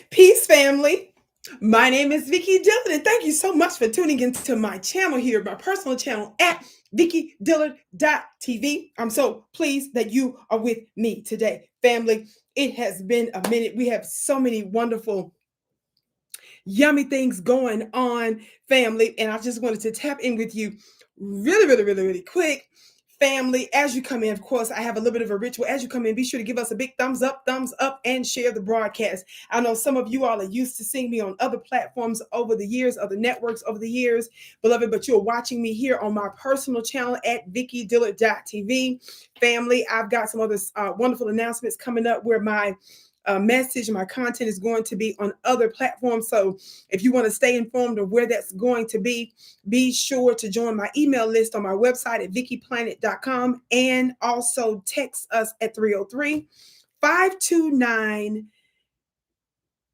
Peace, family. My name is Vicki Dillard, and thank you so much for tuning into my channel here, my personal channel at VickiDillard.tv. I'm so pleased that you are with me today, family. It has been a minute. We have so many wonderful, yummy things going on, family, and I just wanted to tap in with you really quick. Family, as you come in, of course, I have a little bit of a ritual. As you come in, be sure to give us a big thumbs up, and share the broadcast. I know some of you all are used to seeing me on other platforms over the years, other networks over the years, beloved, but you're watching me here on my personal channel at VickiDillard.tv. Family, I've got some other wonderful announcements coming up where my message, my content is going to be on other platforms. So if you want to stay informed of where that's going to be sure to join my email list on my website at VickiPlanet.com, and also text us at 303-529.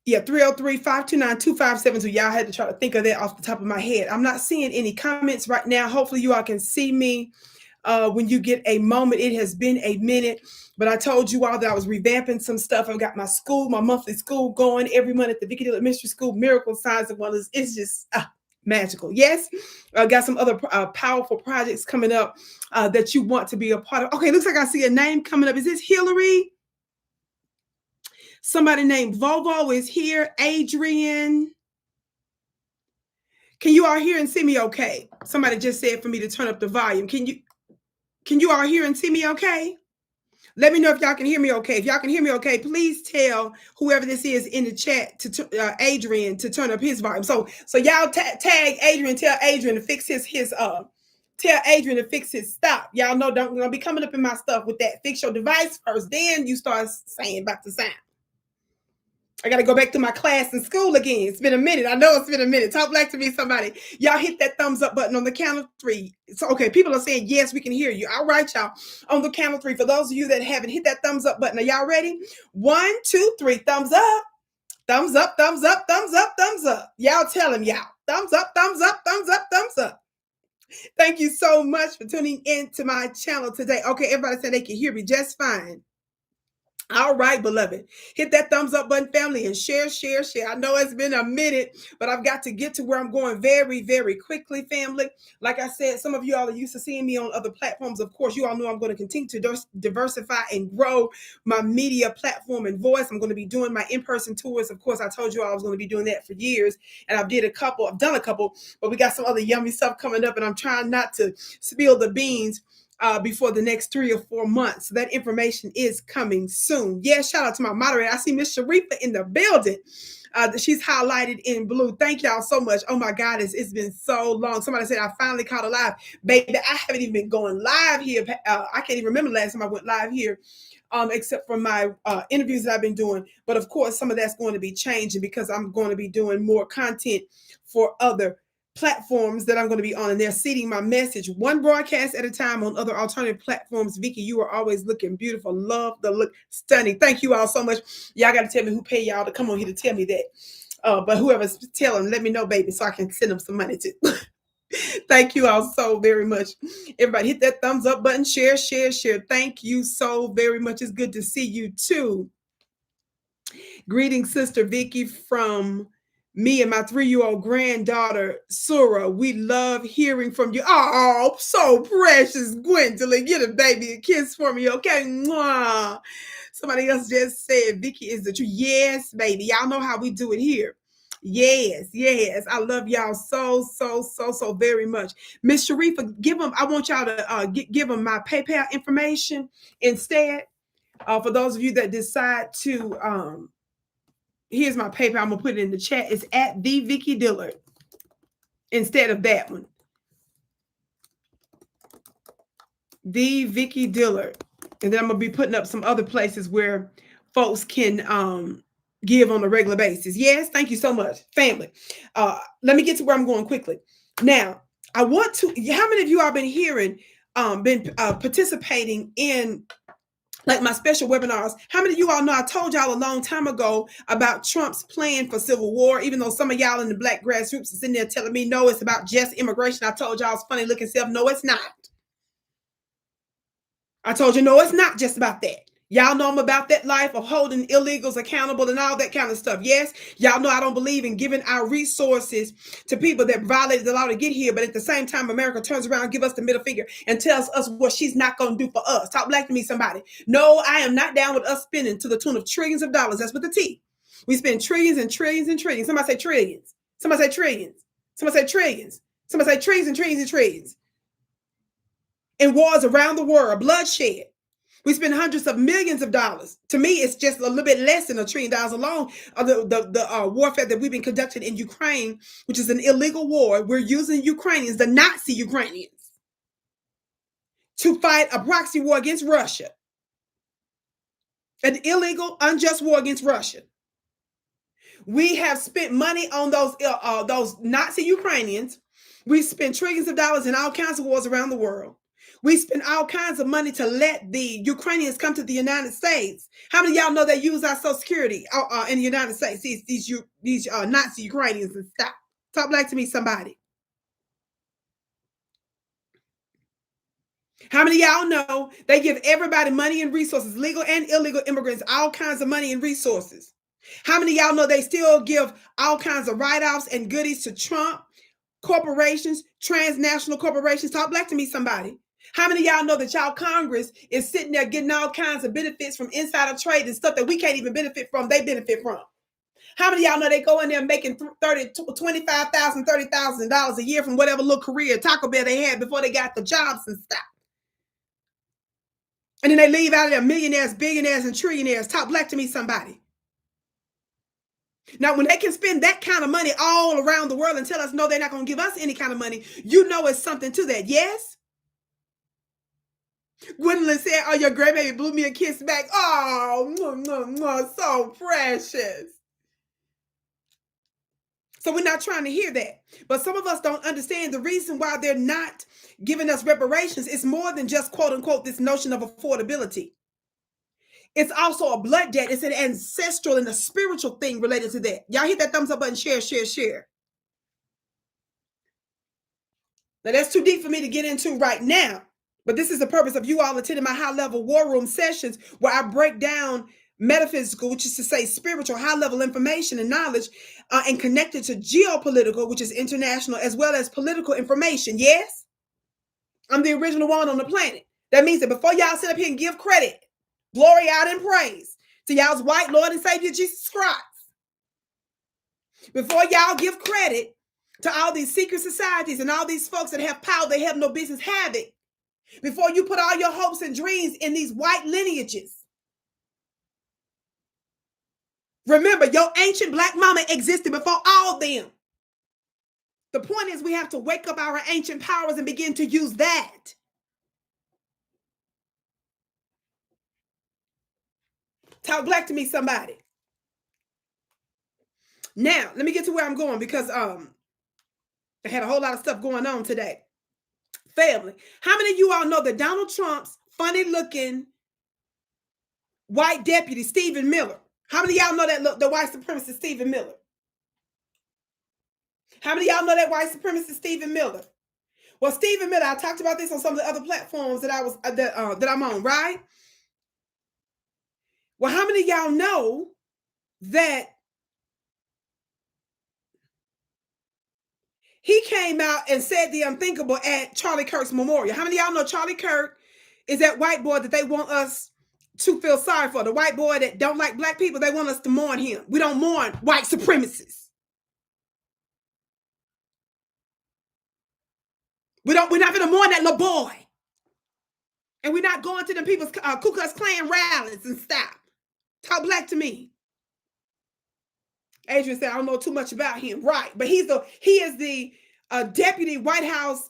Yeah, 303-529-2572. Y'all had to try to think of that off the top of my head. I'm not seeing any comments right now. Hopefully you all can see me when you get a moment. It has been a minute, but I told you all that I was revamping some stuff. I've got my school, my monthly school going every month at the Vicki Dillard Mystery School, Miracle Signs and Wonders. It's just magical. Yes, I got some other powerful projects coming up that you want to be a part of. Okay, looks like I see a name coming up. Is this Hillary? Somebody named Vovo is here. Adrian. Can you all hear and see me okay? Somebody just said for me to turn up the volume. Can you all hear and see me okay? Let me know if y'all can hear me okay. If y'all can hear me okay, please tell whoever this is in the chat to Adrian to turn up his volume. So y'all tag Adrian, tell Adrian to fix tell Adrian to fix his stop. Y'all know don't be coming up in my stuff with that. Fix your device first, then you start saying about the sound. I got to go back to my class in school again. It's been a minute. I know it's been a minute. Talk black to me, somebody. Y'all hit that thumbs up button on the count of 3. So, okay, people are saying, yes, we can hear you. All right, y'all. On the count of 3. For those of you that haven't hit that thumbs up button, are y'all ready? 1, 2, 3. Thumbs up. Thumbs up, thumbs up, thumbs up, thumbs up. Y'all tell them, y'all. Thumbs up, thumbs up, thumbs up, thumbs up. Thank you so much for tuning in to my channel today. Okay, everybody said they can hear me just fine. All right, beloved, hit that thumbs up button, family, and share. I know it's been a minute, but I've got to get to where I'm going very quickly, family. Like I said, some of you all are used to seeing me on other platforms. Of course, you all know I'm going to continue to diversify and grow my media platform and voice. I'm going to be doing my in-person tours. Of course, I told you all I was going to be doing that for years, and I've done a couple, but we got some other yummy stuff coming up, and I'm trying not to spill the beans before the next 3 or 4 months. So that information is coming soon. Yeah, shout out to my moderator. I see Miss Sharifa in the building. She's highlighted in blue. Thank y'all so much. Oh my God, it's been so long. Somebody said I finally caught a live. Baby, I haven't even been going live here. I can't even remember the last time I went live here. Except for my interviews that I've been doing. But of course, some of that's going to be changing because I'm going to be doing more content for other platforms that I'm going to be on, and they're seeding my message one broadcast at a time on other alternative platforms. Vicki, you are always looking beautiful. Love the look, stunning. Thank you all so much. Y'all got to tell me who pay y'all to come on here to tell me that. But whoever's telling, let me know, baby, so I can send them some money too. Thank you all so very much. Everybody hit that thumbs up button, share. Thank you so very much. It's good to see you too. Greetings, Sister Vicki, from me and my 3-year-old granddaughter, Sura. We love hearing from you. Oh, so precious, Gwendolyn. Get a baby a kiss for me, okay? Mwah. Somebody else just said, Vicki is the truth. Yes, baby. Y'all know how we do it here. Yes. I love y'all so very much. Miss Sharifa, I want y'all to give them my PayPal information instead. For those of you that decide to here's my PayPal. I'm gonna put it in the chat. It's at the Vicki Dillard instead of that one. The Vicki Dillard, and then I'm gonna be putting up some other places where folks can give on a regular basis. Yes, thank you so much, family. Let me get to where I'm going quickly. Now, I want to. How many of you have been hearing, participating in, like, my special webinars? How many of you all know I told y'all a long time ago about Trump's plan for civil war, even though some of y'all in the black grassroots are sitting there telling me, no, it's about just immigration. I told y'all's funny looking self, no, it's not. I told you, no, it's not just about that. Y'all know I'm about that life of holding illegals accountable and all that kind of stuff. Yes, y'all know I don't believe in giving our resources to people that violated the law to get here. But at the same time, America turns around and give us the middle finger and tells us what she's not going to do for us. Talk black to me, somebody. No, I am not down with us spending to the tune of trillions of dollars. That's with the T. We spend trillions and trillions and trillions. Somebody say trillions. Somebody say trillions. Somebody say trillions. Somebody say trillions and trillions and trillions. In wars around the world, bloodshed. We spend hundreds of millions of dollars. To me, it's just a little bit less than $1 trillion alone of the warfare that we've been conducting in Ukraine, which is an illegal war. We're using Ukrainians, the Nazi Ukrainians, to fight a proxy war against Russia, an illegal, unjust war against Russia. We have spent money on those Nazi Ukrainians. We spent trillions of dollars in all kinds of wars around the world. We spend all kinds of money to let the Ukrainians come to the United States. How many of y'all know they use our Social Security in the United States? These Nazi Ukrainians and stuff. Talk back to me, somebody. How many of y'all know they give everybody money and resources, legal and illegal immigrants, all kinds of money and resources? How many of y'all know they still give all kinds of write-offs and goodies to Trump, corporations, transnational corporations? Talk back to me, somebody. How many of y'all know that y'all Congress is sitting there getting all kinds of benefits from insider trade and stuff that we can't even benefit from, they benefit from? How many of y'all know they go in there making $25,000, $30,000 a year from whatever little career Taco Bell they had before they got the jobs and stuff? And then they leave out of there millionaires, billionaires, and trillionaires. Talk black to me, somebody. Now, when they can spend that kind of money all around the world and tell us, no, they're not going to give us any kind of money, you know it's something to that, yes? Gwendolyn said, oh, your grandbaby blew me a kiss back. Oh, so precious. So we're not trying to hear that. But some of us don't understand the reason why they're not giving us reparations. It's more than just, quote unquote, this notion of affordability. It's also a blood debt. It's an ancestral and a spiritual thing related to that. Y'all hit that thumbs up button, share, share, share. Now, that's too deep for me to get into right now. But this is the purpose of you all attending my high-level war room sessions where I break down metaphysical, which is to say spiritual, high-level information and knowledge, and connect it to geopolitical, which is international, as well as political information. Yes? I'm the original one on the planet. That means that before y'all sit up here and give credit, glory out and praise to y'all's white Lord and Savior Jesus Christ, before y'all give credit to all these secret societies and all these folks that have power they have no business having, before you put all your hopes and dreams in these white lineages, remember your ancient black mama existed before all them. The point is we have to wake up our ancient powers and begin to use that. Talk black to me, somebody. Now, let me get to where I'm going because I had a whole lot of stuff going on today. Family, how many of you all know that Donald Trump's funny-looking white deputy, Stephen Miller? How many of y'all know that the white supremacist Stephen Miller? How many of y'all know that white supremacist Stephen Miller? Well, Stephen Miller, I talked about this on some of the other platforms that that I'm on, right? Well, how many of y'all know that he came out and said the unthinkable at Charlie Kirk's memorial? How many of y'all know Charlie Kirk is that white boy that they want us to feel sorry for? The white boy that don't like black people, they want us to mourn him. We don't mourn white supremacists. We're not gonna mourn that little boy. And we're not going to them people's Ku Klux Klan rallies and stuff. Talk black to me. Adrian said, I don't know too much about him. Right. But he is the deputy White House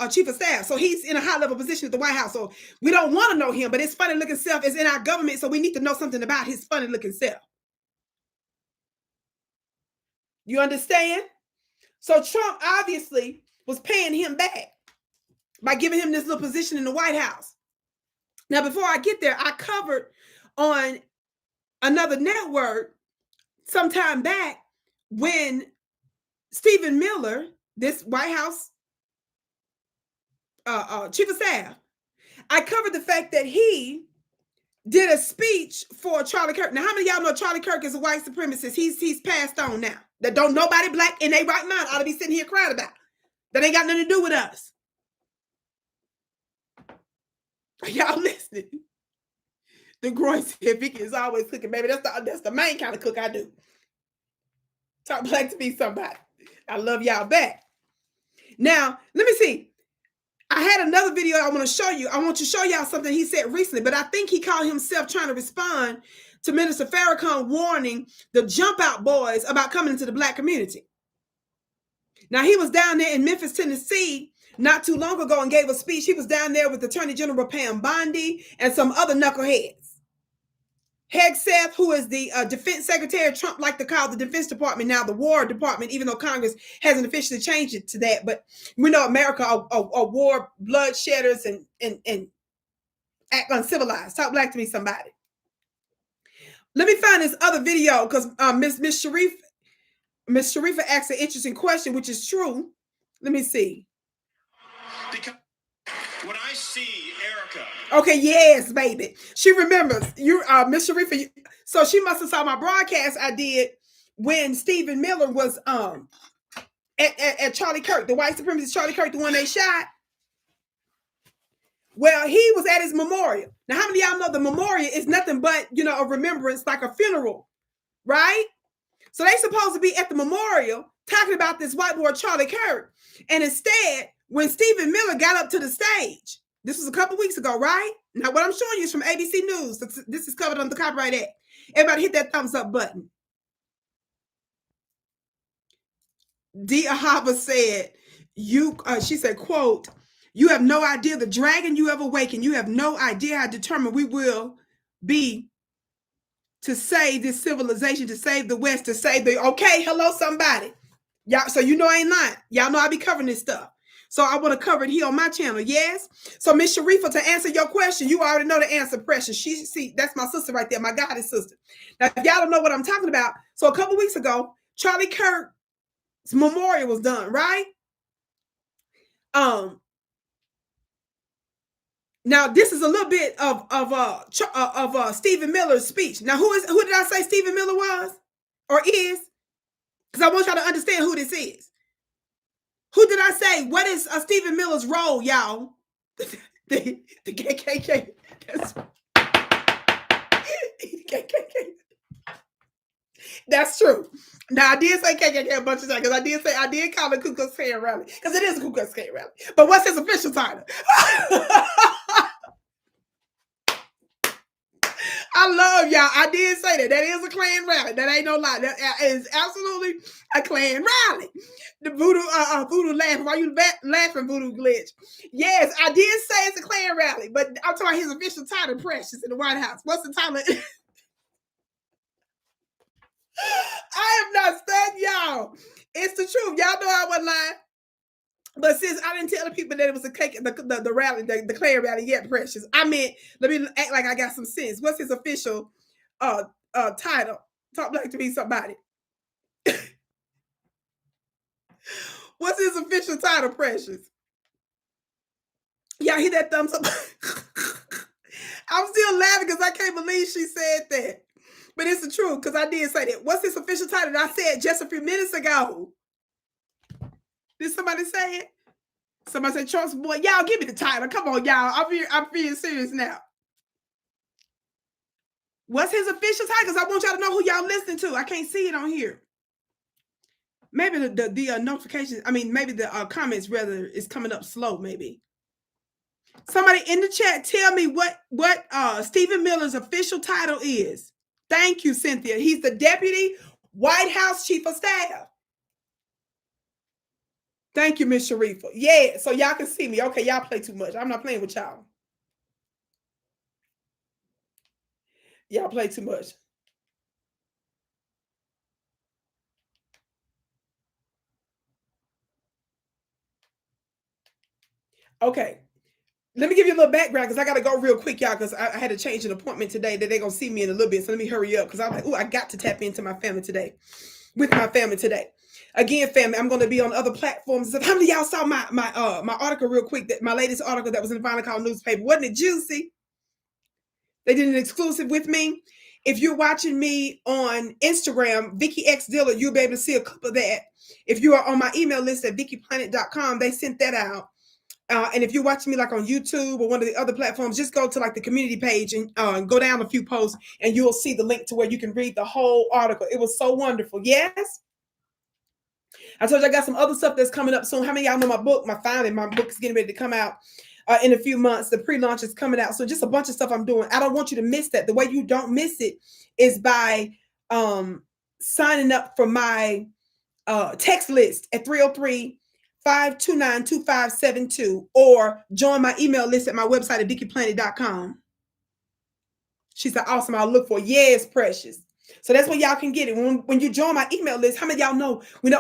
chief of staff. So he's in a high level position at the White House. So we don't want to know him, but his funny looking self is in our government. So we need to know something about his funny looking self. You understand? So Trump obviously was paying him back by giving him this little position in the White House. Now, before I get there, I covered on another network sometime back when Stephen Miller, this White House chief of staff, I covered the fact that he did a speech for Charlie Kirk. Now, how many of y'all know Charlie Kirk is a white supremacist? He's passed on now. That don't nobody black in their right mind ought to be sitting here crying about. That ain't got nothing to do with us. Y'all listening? The groin said Vicki is always cooking, baby. That's the main kind of cook I do. Talk black to me somebody. I love y'all back. Now, let me see. I had another video I want to show you. I want to show y'all something he said recently, but I think he called himself trying to respond to Minister Farrakhan warning the jump out boys about coming into the black community. Now, he was down there in Memphis, Tennessee, not too long ago and gave a speech. He was down there with Attorney General Pam Bondi and some other knuckleheads. Hegseth, who is the defense secretary, Trump liked to call the Defense Department now the War Department, even though Congress hasn't officially changed it to that. But we know America are war bloodshedders and act uncivilized. Talk black to me, somebody. Let me find this other video because Miss Sharifa asked an interesting question, which is true. Let me see. Because when I see Erica. Okay, yes, baby. She remembers. You, Miss Sharifa. So she must have saw my broadcast I did when Stephen Miller was at Charlie Kirk, the white supremacist Charlie Kirk, the one they shot. Well, he was at his memorial. Now, how many of y'all know the memorial is nothing but, a remembrance, like a funeral, right? So they supposed to be at the memorial talking about this white boy, Charlie Kirk. And instead, when Stephen Miller got up to the stage, this was a couple weeks ago, right? Now, what I'm showing you is from ABC News. This is covered under the Copyright Act. Everybody hit that thumbs up button. D. Ahava said, she said, quote, "You have no idea the dragon you have awakened. You have no idea how determined we will be to save this civilization, to save the West, to save the..." Okay, hello, somebody. Y'all, so I ain't lying. Y'all know I be covering this stuff. So I want to cover it here on my channel, yes? So Miss Sharifa, to answer your question, you already know the answer, Precious. See, that's my sister right there, my goddess sister. Now, if y'all don't know what I'm talking about, so a couple weeks ago, Charlie Kirk's memorial was done, right? Now this is a little bit of Stephen Miller's speech. Now, who did I say Stephen Miller was or is? Because I want y'all to understand who this is. Who did I say? What is Stephen Miller's role, y'all? the KKK. That's true. Now I did say KKK a bunch of times because I did call it Ku Klux Klan rally because it is a Ku Klux Klan rally. But what's his official title? I love y'all. I did say that. That is a Klan rally. That ain't no lie. That is absolutely a Klan rally. The voodoo laughing. Why you laughing, voodoo glitch? Yes, I did say it's a Klan rally, but I'm talking about his official title, Precious, in the White House. What's the title? I am not stunned, y'all. It's the truth. Y'all know I wasn't lying. But since I didn't tell the people that it was the rally, the Klan rally yet, Precious, I meant, let me act like I got some sense. What's his official title? Talk black to me, somebody. What's his official title, Precious? Y'all hear that thumbs up? I'm still laughing because I can't believe she said that. But it's the truth because I did say that. What's his official title that I said just a few minutes ago? Did somebody say it? Somebody said, "Trump's boy." Y'all give me the title. Come on, y'all. I'm being serious now. What's his official title? Because I want y'all to know who y'all listening to. I can't see it on here. Maybe the notifications, maybe the comments rather is coming up slow, maybe. Somebody in the chat tell me what Stephen Miller's official title is. Thank you, Cynthia. He's the Deputy White House Chief of Staff. Thank you, Miss Sharifa. Yeah, so y'all can see me. Okay, y'all play too much. I'm not playing with y'all. Y'all play too much. Okay. Let me give you a little background because I got to go real quick, y'all, because I had to change an appointment today that they're going to see me in a little bit. So let me hurry up because I'm like, I got to tap into my family today, with my family today. Again, family, I'm going to be on other platforms. How many of y'all saw my article real quick, that my latest article that was in the Final Call newspaper? Wasn't it juicy? They did an exclusive with me. If you're watching me on Instagram, Vicki X Dillard, you'll be able to see a clip of that. If you are on my email list at VickiPlanet.com, they sent that out. And if you're watching me like on YouTube or one of the other platforms, just go to like the community page and go down a few posts and you'll see the link to where you can read the whole article. It was so wonderful. Yes. I told you I got some other stuff that's coming up soon. How many of y'all know my book? My book is getting ready to come out in a few months. The pre-launch is coming out. So just a bunch of stuff I'm doing. I don't want you to miss that. The way you don't miss it is by signing up for my text list at 303-529-2572 or join my email list at my website at VickiPlanet.com. She said, awesome. I'll look for it. Yes, precious. So that's where y'all can get it. When you join my email list, how many of y'all know when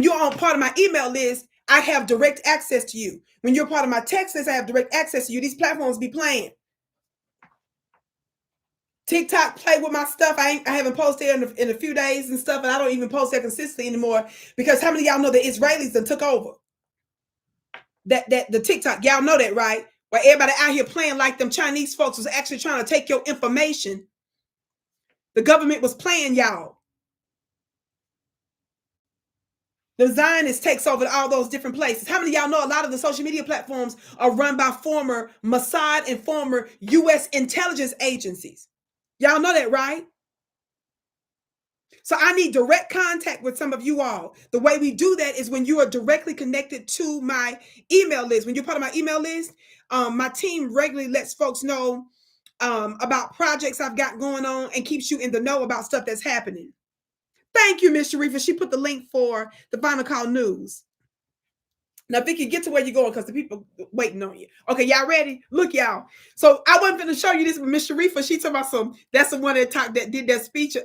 you're on part of my email list, I have direct access to you. When you're part of my text list, I have direct access to you. These platforms be playing. TikTok play with my stuff. I haven't posted in a few days and stuff, and I don't even post that consistently anymore because how many of y'all know the Israelis that took over that the TikTok? Y'all know that, right? Where everybody out here playing like them Chinese folks was actually trying to take your information. The government was playing y'all. The Zionists takes over all those different places. How many of y'all know a lot of the social media platforms are run by former Mossad and former U.S. intelligence agencies? Y'all know that, right? So I need direct contact with some of you all. The way we do that is when you are directly connected to my email list. When you're part of my email list, my team regularly lets folks know about projects I've got going on and keeps you in the know about stuff that's happening. Thank you, Miss Sharifa. She put the link for the Final Call News. Now, Vicki, get to where you're going because the people waiting on you. Okay, y'all ready? Look, y'all. So I wasn't going to show you this, but Miss Sharifa, she talking about that's the one that did that speech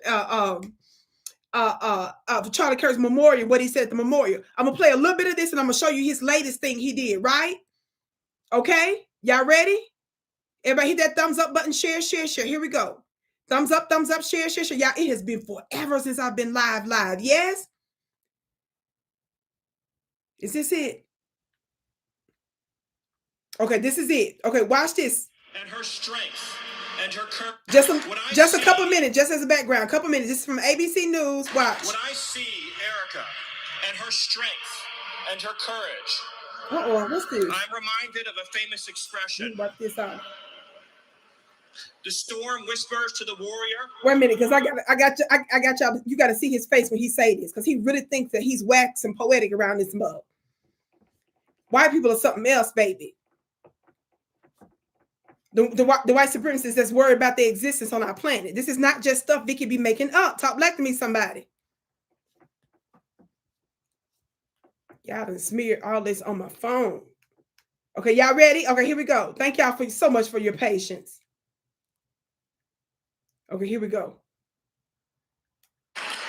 Charlie Kirk's memorial, what he said at the memorial. I'm going to play a little bit of this and I'm going to show you his latest thing he did, right? Okay, y'all ready? Everybody hit that thumbs up button, share. Here we go. Thumbs up, share. Y'all, it has been forever since I've been live. Yes? Is this it? Okay, this is it. Okay, watch this. And her strength and her courage. Just a couple minutes, just as a background. A couple minutes. This is from ABC News. Watch. When I see Erica and her strength and her courage, what's this? I'm reminded of a famous expression. Wipe this off. The storm whispers to the warrior. Wait a minute, because I got y'all. You got to see his face when he say this, because he really thinks that he's waxing poetic around this mug. White people are something else, baby. The white supremacists that's worried about their existence on our planet. This is not just stuff Vicki be making up. Talk black to me, somebody. Y'all done smeared all this on my phone. Okay, y'all ready? Okay, here we go. Thank y'all so much for your patience. Okay, here we go.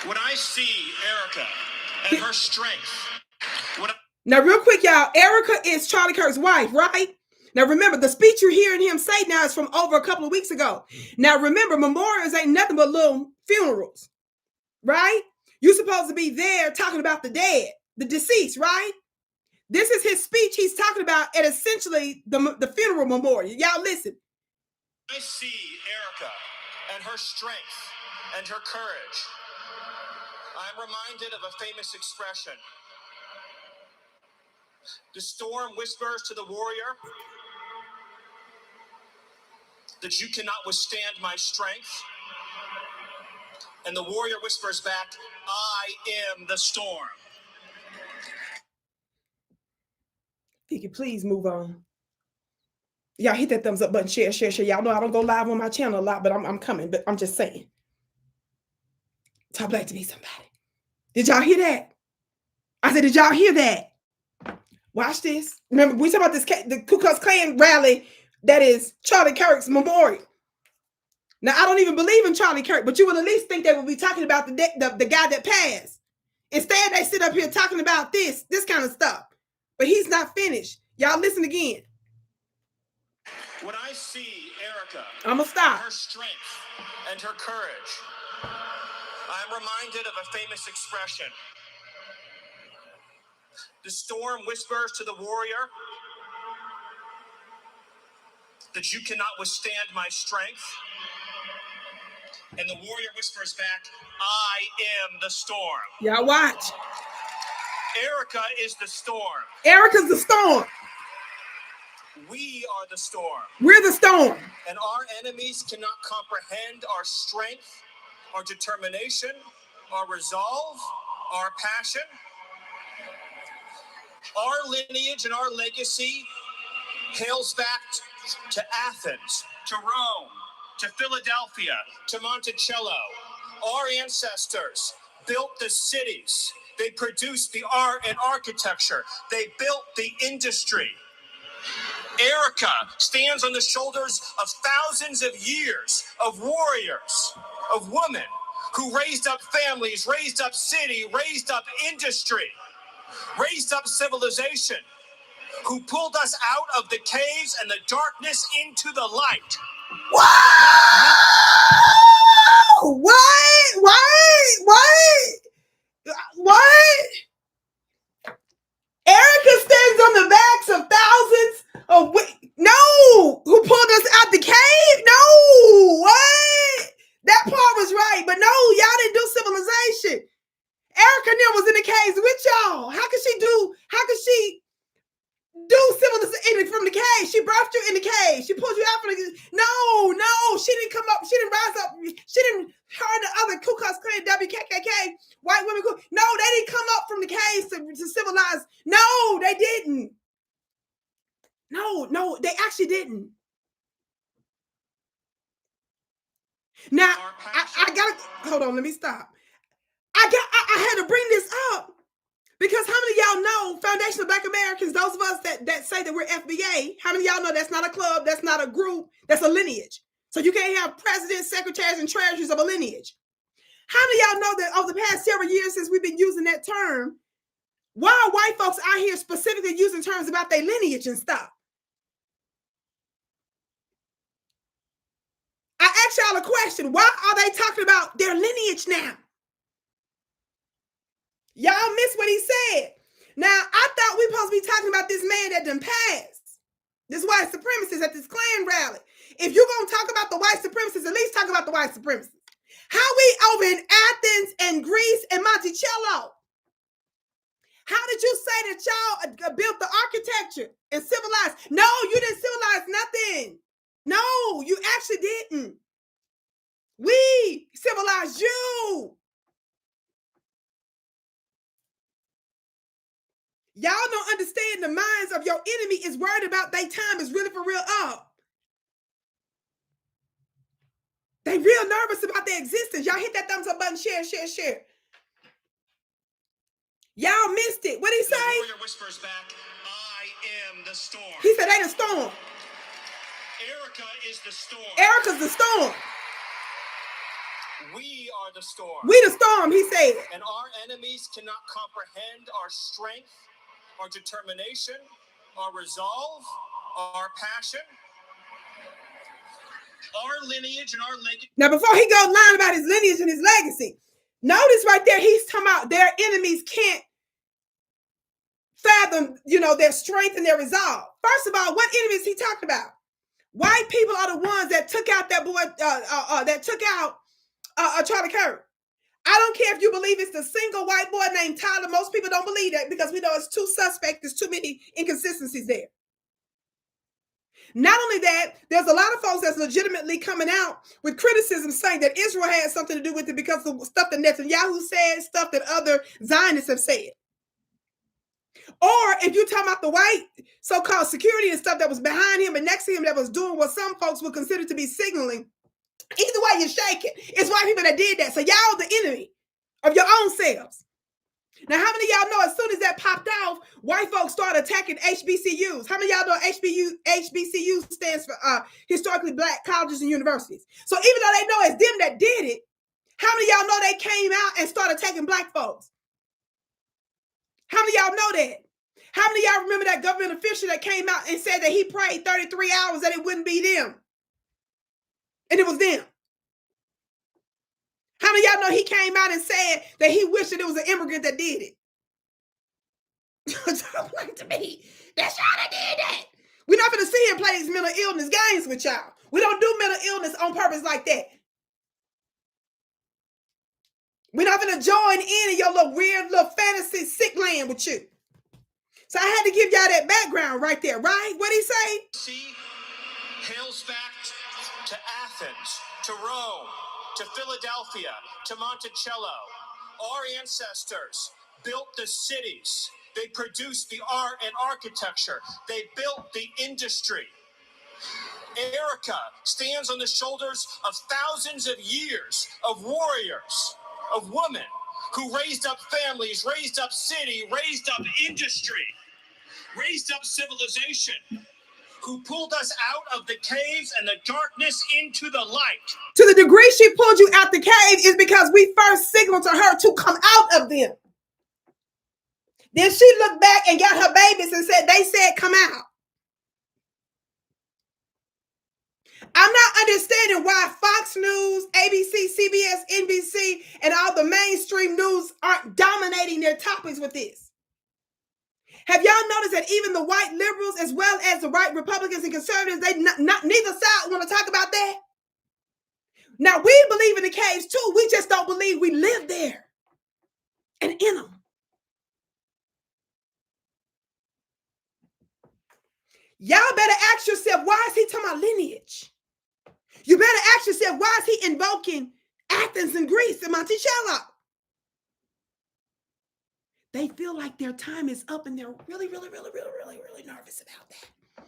When I see Erica and her strength. Now, real quick, y'all, Erica is Charlie Kirk's wife, right? Now, remember, the speech you're hearing him say now is from over a couple of weeks ago. Now, remember, memorials ain't nothing but little funerals, right? You're supposed to be there talking about the dead, the deceased, right? This is his speech he's talking about at essentially the funeral memorial. Y'all listen. I see Erica and her strength and her courage. I'm reminded of a famous expression. The storm whispers to the warrior that you cannot withstand my strength. And the warrior whispers back, I am the storm. Vicki, please move on. Y'all hit that thumbs up button, share. Y'all know I don't go live on my channel a lot, but I'm coming. But I'm just saying. Talk black to me, somebody. Did y'all hear that? I said, did y'all hear that? Watch this. Remember, we talking about the Ku Klux Klan rally that is Charlie Kirk's memorial. Now, I don't even believe in Charlie Kirk, but you would at least think they would be talking about the guy that passed. Instead, they sit up here talking about this kind of stuff. But he's not finished. Y'all listen again. When I see Erica, I'm gonna stop. Her strength and her courage, I'm reminded of a famous expression. The storm whispers to the warrior that you cannot withstand my strength? And the warrior whispers back, I am the storm. Y'all watch. Erica is the storm. Erica's the storm. We are the storm. We're the storm. And our enemies cannot comprehend our strength, our determination, our resolve, our passion. Our lineage and our legacy hails back to Athens, to Rome, to Philadelphia, to Monticello. Our ancestors built the cities. They produced the art and architecture. They built the industry. Erica stands on the shoulders of thousands of years of warriors, of women who raised up families, raised up city, raised up industry, raised up civilization, who pulled us out of the caves and the darkness into the light. Whoa! What? Erica stands on the backs of thousands of who pulled us out the cave? No, what? That part was right, but no, y'all didn't do civilization. Erica Neal was in the caves with y'all. How could she do civilization from the cave? She birthed you in the cave. She pulled you out from the No, she didn't come up. She didn't rise up. She didn't, her and the other Ku Klux Klan, WKKK, white women. No, they didn't come up from the caves to civilize. No, they didn't. No, they actually didn't. Now, I gotta, hold on, let me stop. I had to bring this up because how many of y'all know Foundation of Black Americans, those of us that say that we're FBA, how many of y'all know that's not a club, that's not a group, that's a lineage. So you can't have presidents, secretaries, and treasurers of a lineage. How many of y'all know that over the past several years since we've been using that term, why are white folks out here specifically using terms about their lineage and stuff? I asked y'all a question. Why are they talking about their lineage now? Y'all missed what he said. Now, I thought we supposed to be talking about this man that done passed. This white supremacist at this Klan rally. If you're going to talk about the white supremacists, at least talk about the white supremacists. How we over in Athens and Greece and Monticello? How did you say that y'all built the architecture and civilized? No, you didn't civilize nothing. No, you actually didn't. We civilized you. Y'all don't understand the minds of your enemy is worried about their time is really for real up. They real nervous about their existence. Y'all hit that thumbs up button, share. Y'all missed it. What did he say? The warrior whispers back, I am the storm. He said, ain't a storm. Erica is the storm. Erica's the storm. We are the storm. We the storm, he said. And our enemies cannot comprehend our strength, our determination, our resolve, our passion, our lineage and our legacy. Now, before he goes lying about his lineage and his legacy, notice right there, he's talking about their enemies can't fathom, their strength and their resolve. First of all, what enemies he talking about? White people are the ones that took out that boy, Charlie Kirk. I don't care if you believe it's the single white boy named Tyler. Most people don't believe that because we know it's too suspect. There's too many inconsistencies there. Not only that, there's a lot of folks that's legitimately coming out with criticism saying that Israel had something to do with it because of stuff that Netanyahu said, stuff that other Zionists have said. Or if you're talking about the white so-called security and stuff that was behind him and next to him that was doing what some folks would consider to be signaling, either way you're shaking. It's white people that did that. So y'all the enemy of your own selves. Now, how many of y'all know as soon as that popped off, white folks started attacking HBCUs? How many of y'all know HBCU stands for historically black colleges and universities? So even though they know it's them that did it, how many of y'all know they came out and started attacking black folks? How many of y'all know that? How many of y'all remember that government official that came out and said that he prayed 33 hours that it wouldn't be them? And it was them. How many of y'all know he came out and said that he wished that it was an immigrant that did it? Don't like to me. That's y'all that did that. We're not going to sit here and play these mental illness games with y'all. We don't do mental illness on purpose like that. We're not going to join in your little weird little fantasy sick land with you. So I had to give y'all that background right there, right? What'd he say? See, hails back to Athens, to Rome, to Philadelphia, to Monticello. Our ancestors built the cities. They produced the art and architecture. They built the industry. Erica stands on the shoulders of thousands of years of warriors, of women who raised up families, raised up city, raised up industry, raised up civilization, who pulled us out of the caves and the darkness into the light. To the degree she pulled you out the cave is because we first signaled to her to come out of them. Then she looked back and got her babies and said, they said, come out. I'm not understanding why Fox News, ABC, CBS, NBC, and all the mainstream news aren't dominating their topics with this. Have y'all noticed that even the white liberals, as well as the white Republicans and conservatives, neither side want to talk about that? Now, we believe in the caves too. We just don't believe we live there and in them. Y'all better ask yourself, why is he talking about lineage? You better ask yourself, why is he invoking Athens and Greece and Monticello? They feel like their time is up and they're really nervous about that.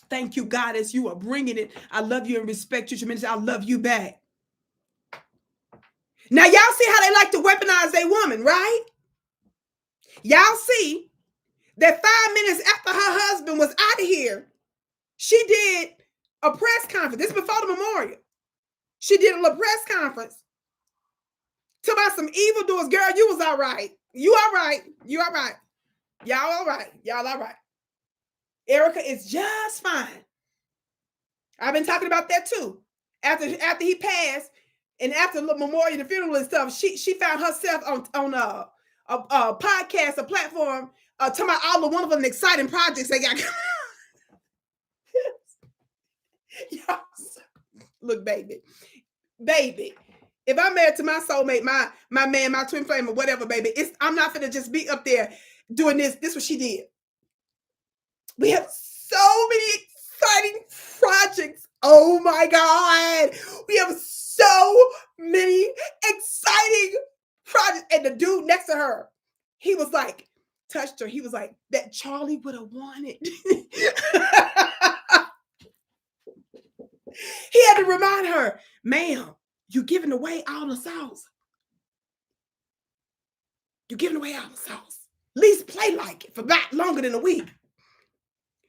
Thank you, Goddess. You are bringing it. I love you and respect you tremendously. I love you back. Now, y'all see how they like to weaponize a woman, right? Y'all see that 5 minutes after her husband was out of here, she did a press conference. This is before the memorial. She did a little press conference. Talk about some evildoers. Girl, you was all right. You all right. You all right. Y'all all right. Y'all all right. Erica is just fine. I've been talking about that too. After he passed and after the memorial, the funeral and stuff, she found herself on a podcast, a platform, talking about all the wonderful and exciting projects they got. Look, baby, if I'm married to my soulmate, my man, my twin flame, or whatever, baby, I'm not gonna just be up there doing this. This is what she did. We have so many exciting projects. Oh my God. We have so many exciting projects. And the dude next to her, he was like, touched her. He was like, that Charlie would have wanted. He had to remind her, ma'am, you're giving away all the sauce. You're giving away all the sauce. At least play like it for about longer than a week.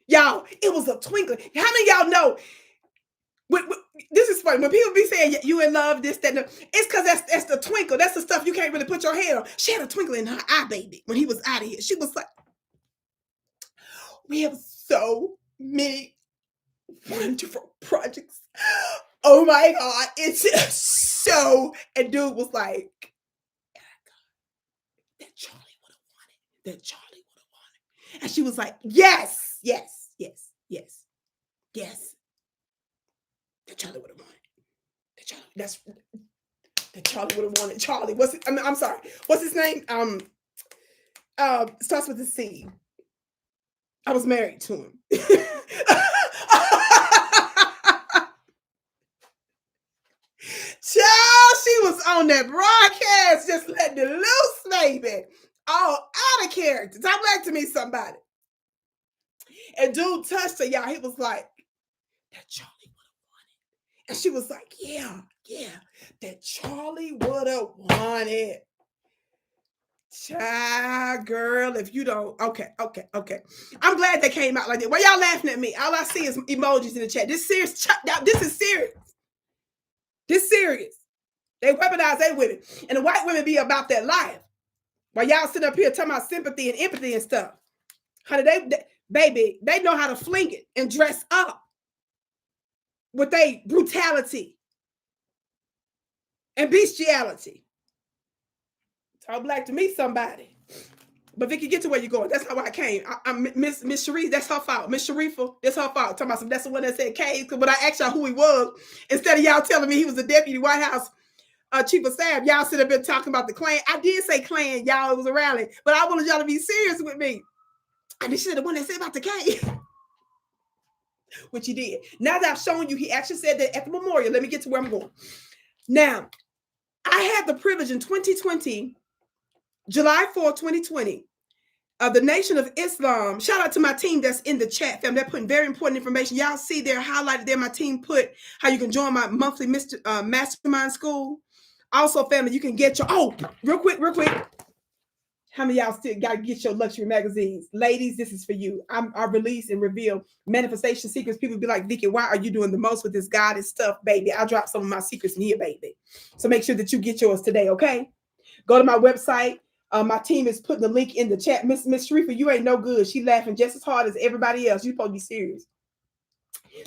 Y'all, it was a twinkle. How many of y'all know? This is funny. When people be saying you in love, this, that, no, it's because that's the twinkle. That's the stuff you can't really put your head on. She had a twinkle in her eye, baby, when he was out of here. She was like, we have so many wonderful projects. Oh my God. It's so, and dude was like, that Charlie would have wanted. That Charlie would have wanted. And she was like, yes. That Charlie would have wanted. That Charlie would have wanted. Charlie, I'm sorry. What's his name? Starts with a C. I was married to him. Child, she was on that broadcast, just letting it loose, baby. All out of character. Talk back to me, somebody. And dude touched her, y'all. He was like, that Charlie would have wanted. And she was like, yeah, that Charlie would have wanted. Child, girl, if you don't, okay. I'm glad they came out like that. Why y'all laughing at me? All I see is emojis in the chat. This is serious. This serious. They weaponize their women. And the white women be about their life. While y'all sit up here talking about sympathy and empathy and stuff. Honey, they know how to fling it and dress up with their brutality and bestiality. Talk black to me, somebody. But Vicki, get to where you're going. That's how I came. I'm Miss Sharif. That's her fault. Miss Sharifa. That's her fault. Talking about some. That's the one that said K. Because when I asked y'all who he was, instead of y'all telling me he was the deputy White House chief of staff, y'all sit up there talking about the Klan. I did say Klan, y'all. It was a rally, but I wanted y'all to be serious with me. And this is the one that said about the K. Which he did. Now that I've shown you, he actually said that at the memorial. Let me get to where I'm going. Now, I had the privilege in 2020, July 4, 2020, of the Nation of Islam. Shout out to my team that's in the chat, fam. They're putting very important information. Y'all see there highlighted there. My team put how you can join my monthly mastermind school. Also, family, you can get your, real quick. How many of y'all still got to get your luxury magazines? Ladies, this is for you. I release and reveal manifestation secrets. People be like, Vicki, why are you doing the most with this goddess stuff, baby? I drop some of my secrets in here, baby. So make sure that you get yours today, okay? Go to my website. My team is putting the link in the chat. Miss Sharifa, you ain't no good. She laughing just as hard as everybody else. You supposed to be serious.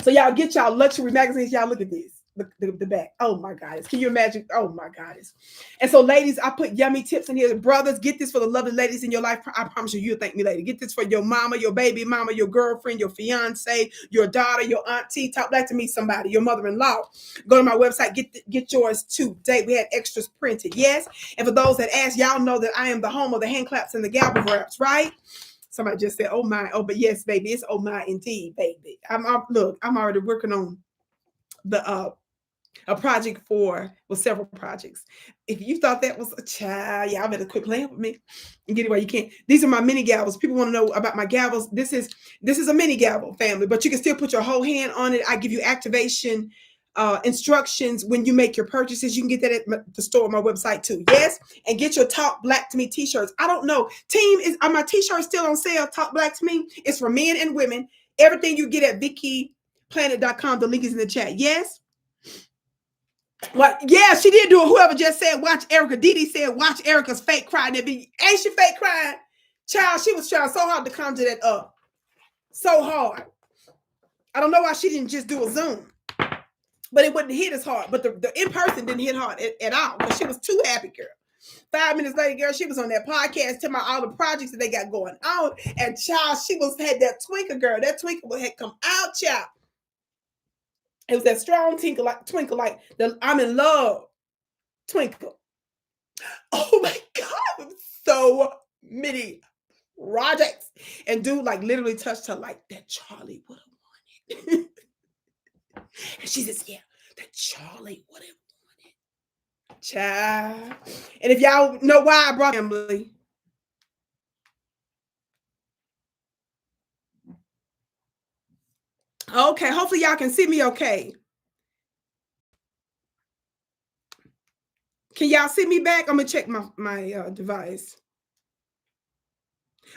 So y'all get y'all luxury magazines. Y'all look at this. The back. Oh my goddess. Can you imagine? Oh my goddess. And so, ladies, I put yummy tips in here. Brothers, get this for the lovely ladies in your life. I promise you'll thank me later. Get this for your mama, your baby mama, your girlfriend, your fiance, your daughter, your auntie. Talk back to me, somebody, your mother-in-law. Go to my website. Get yours today. We had extras printed. Yes. And for those that ask, y'all know that I am the home of the hand claps and the gavel raps, right? Somebody just said, oh my. Oh, but yes, baby. It's oh my indeed, baby. I'm already working on a project several projects. If you thought that was a child, y'all better quit playing with me and get it while you can. These are my mini gavels. People want to know about my gavels. This is a mini gavel, family, but you can still put your whole hand on it. I give you activation instructions when you make your purchases. You can get that at the store on my website too. Yes, and get your Talk Black to Me t-shirts. I don't know. Are my t-shirts still on sale? Talk Black to Me. It's for men and women. Everything you get at VickiPlanet.com. The link is in the chat. Yes. What? Yeah, she did do it. Whoever just said, watch Erica. Didi said, watch Erica's fake crying. Ain't she fake crying? Child, she was trying so hard to conjure that up. So hard. I don't know why she didn't just do a Zoom. But it wouldn't hit as hard. But the in-person didn't hit hard at all. But she was too happy, girl. 5 minutes later, girl, she was on that podcast telling about all the projects that they got going on. And child, she had that twinkle, girl. That twinkle had come out, child. It was that strong twinkle like the I'm in love twinkle. Oh my God, so many projects. And dude like literally touched her like that Charlie would have wanted. And she says, yeah, that Charlie would have wanted. Child. And if y'all know why I brought family. Okay, hopefully y'all can see me okay. Can y'all see me back? I'm gonna check my device.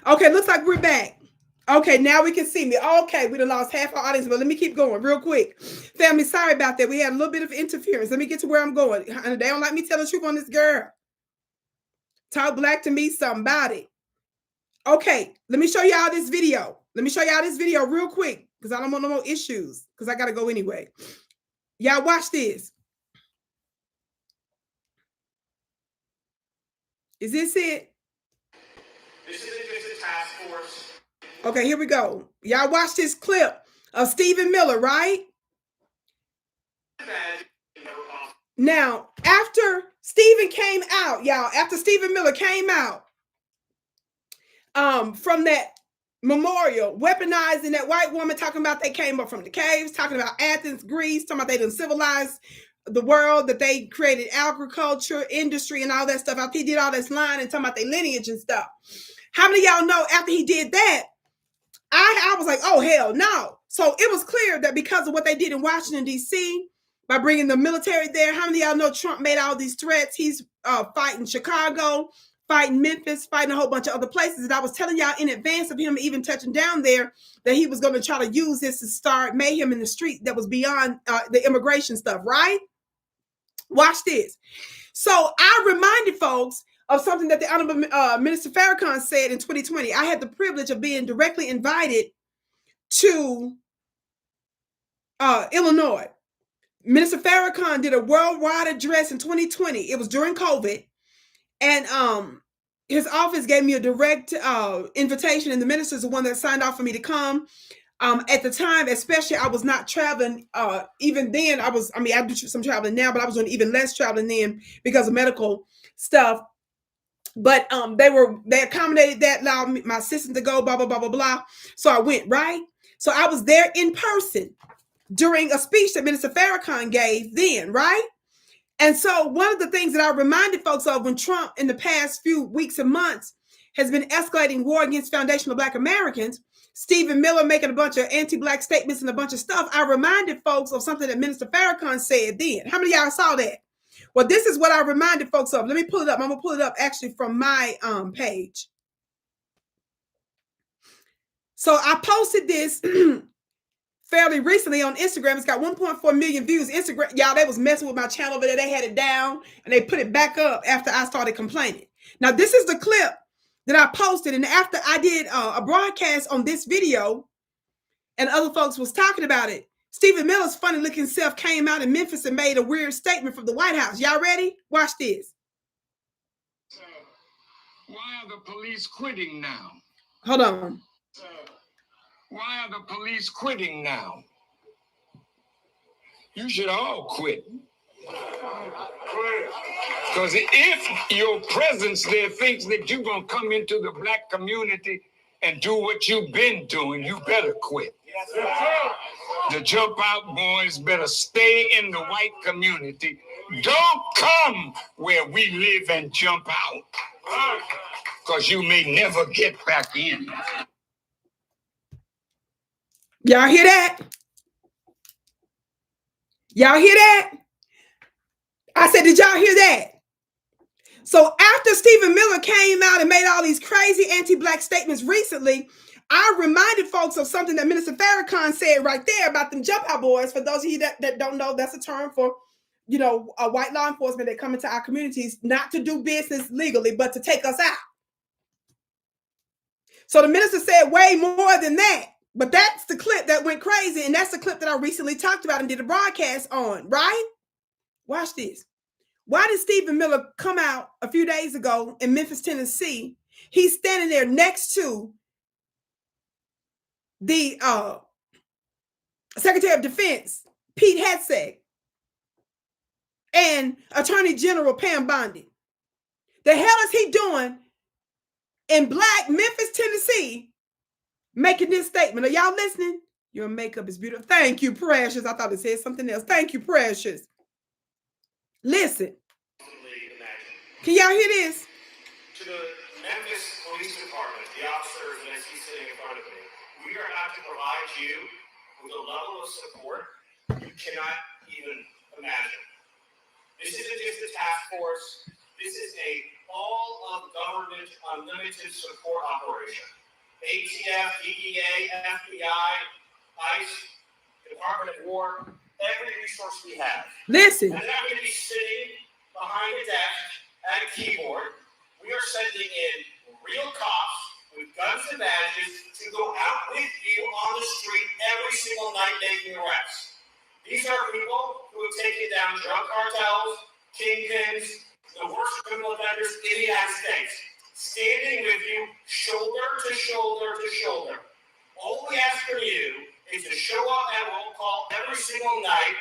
Okay, looks like we're back. Okay, now we can see me. Okay, we done lost half our audience, but let me keep going real quick. Family, sorry about that. We had a little bit of interference. Let me get to where I'm going. They don't like me telling the truth on this girl. Talk Black to Me, somebody. Okay, let me show y'all this video. Let me show y'all this video real quick because I don't want no more issues because I got to go anyway. Y'all watch this. Is this it? This isn't just a task force. Okay, here we go. Y'all watch this clip of Stephen Miller, right? Now, after Stephen came out, y'all, after Stephen Miller came out from that memorial, weaponizing that white woman, talking about they came up from the caves, talking about Athens, Greece, talking about they done civilized the world, that they created agriculture, industry, and all that stuff. After he did all this line and talking about their lineage and stuff. How many of y'all know after he did that, I was like, oh, hell no. So it was clear that because of what they did in Washington, D.C., by bringing the military there, how many of y'all know Trump made all these threats? He's fighting Chicago, fighting Memphis, fighting a whole bunch of other places. And I was telling y'all in advance of him even touching down there that he was going to try to use this to start mayhem in the street that was beyond the immigration stuff, right? Watch this. So I reminded folks of something that the Honorable Minister Farrakhan said in 2020. I had the privilege of being directly invited to Illinois. Minister Farrakhan did a worldwide address in 2020. It was during COVID. And his office gave me a direct invitation, and the minister is the one that signed off for me to come. At the time, especially, I was not traveling. Even then, I do some traveling now, but I was doing even less traveling then because of medical stuff. But they accommodated that, allowed my assistant to go, blah, blah, blah, blah, blah. So I went, right? So I was there in person during a speech that Minister Farrakhan gave then, right? And so one of the things that I reminded folks of when Trump in the past few weeks and months has been escalating war against foundational Black Americans, Stephen Miller making a bunch of anti-Black statements and a bunch of stuff, I reminded folks of something that Minister Farrakhan said then. How many of y'all saw that? Well, this is what I reminded folks of. Let me pull it up. I'm going to pull it up actually from my page. So I posted this fairly recently on Instagram. It's got 1.4 million views. Instagram, y'all, they was messing with my channel over there. They had it down and they put it back up after I started complaining. Now, this is the clip that I posted. And after I did a broadcast on this video and other folks was talking about it, Stephen Miller's funny looking self came out in Memphis and made a weird statement from the White House. Y'all ready? Watch this. Why are the police quitting now? Hold on. Why are the police quitting now? You should all quit. Because if your presence there thinks that you're going to come into the Black community and do what you've been doing, you better quit. The jump out boys better stay in the white community. Don't come where we live and jump out. Because you may never get back in. Y'all hear that? Y'all hear that? I said, did y'all hear that? So after Stephen Miller came out and made all these crazy anti-Black statements recently, I reminded folks of something that Minister Farrakhan said right there about them jump out boys. For those of you that don't know, that's a term for, white law enforcement that come into our communities, not to do business legally, but to take us out. So the minister said way more than that. But that's the clip that went crazy. And that's the clip that I recently talked about and did a broadcast on, right? Watch this. Why did Stephen Miller come out a few days ago in Memphis, Tennessee? He's standing there next to the Secretary of Defense, Pete Hegseth, and Attorney General Pam Bondi. The hell is he doing in Black Memphis, Tennessee, making this statement? Are y'all listening? Your makeup is beautiful. Thank you, Precious. I thought it said something else. Thank you, Precious. Listen. Can y'all hear this? To the Memphis Police Department, the officers that I see sitting in front of me, we are about to provide you with a level of support you cannot even imagine. This isn't just a task force. This is a all-of-government unlimited support operation. ATF, DEA, FBI, ICE, Department of War, every resource we have. Listen. We're not going to be sitting behind a desk at a keyboard. We are sending in real cops with guns and badges to go out with you on the street every single night making arrests. These are people who have taken down drug cartels, kingpins, the worst criminal offenders in the United States, standing with you shoulder to shoulder to shoulder. All we ask from you is to show up at roll call every single night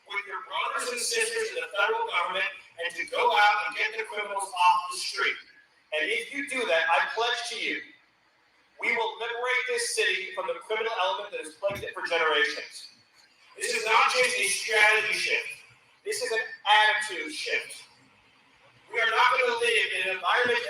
with your brothers and sisters in the federal government and to go out and get the criminals off the street. And if you do that, I pledge to you, we will liberate this city from the criminal element that has plagued it for generations. This is not just a strategy shift. This is an attitude shift. We are not going to live in an environment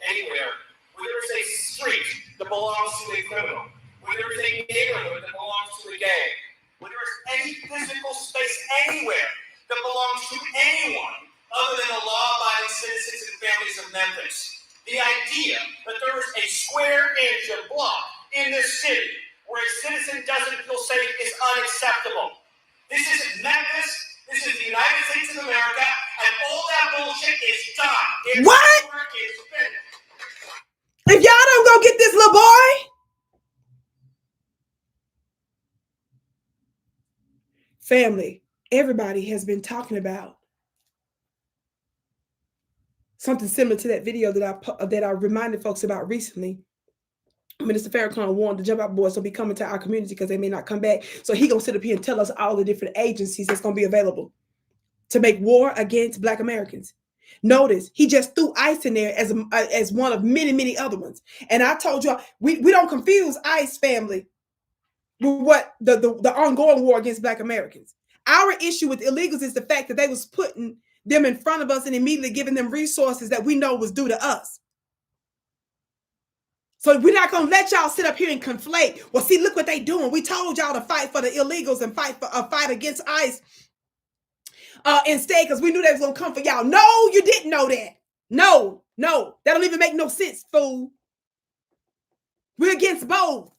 anywhere where there is a street that belongs to a criminal, where there is a neighborhood that belongs to a gang, where there is any physical space anywhere that belongs to anyone other than the law-abiding citizens and families of Memphis. The idea that there is a square inch of block in this city where a citizen doesn't feel safe is unacceptable. This is Memphis, this is the United States of America, and all that bullshit is done. What? If y'all don't go get this little boy, family, everybody has been talking about Something similar to that video that I reminded folks about recently. Minister Farrakhan warned the jump out boys don't be coming to our community because they may not come back. So he gonna sit up here and tell us all the different agencies that's gonna be available to make war against Black Americans. Notice he just threw ICE in there as one of many, many other ones. And I told y'all, we don't confuse ICE, family, with what the ongoing war against Black Americans. Our issue with illegals is the fact that they was putting them in front of us and immediately giving them resources that we know was due to us. So we're not going to let y'all sit up here and conflate. Well, see, look what they doing. We told y'all to fight for the illegals and fight against ICE instead, because we knew they was going to come for y'all. No, you didn't know that. No, that don't even make no sense, fool. We're against both.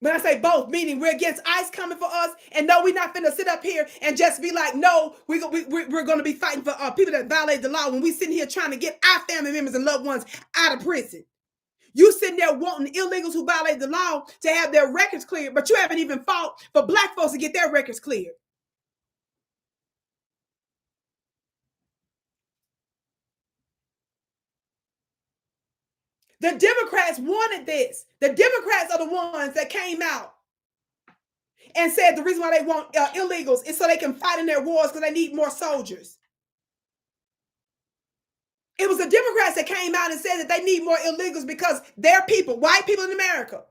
When I say both, meaning we're against ICE coming for us, and no, we're not finna sit up here and just be like, no, we're going to be fighting for people that violate the law when we sitting here trying to get our family members and loved ones out of prison. You sitting there wanting illegals who violate the law to have their records cleared, but you haven't even fought for Black folks to get their records cleared. The Democrats wanted this. The Democrats are the ones that came out and said the reason why they want illegals is so they can fight in their wars because they need more soldiers. It was the Democrats that came out and said that they need more illegals because their people, white people in America.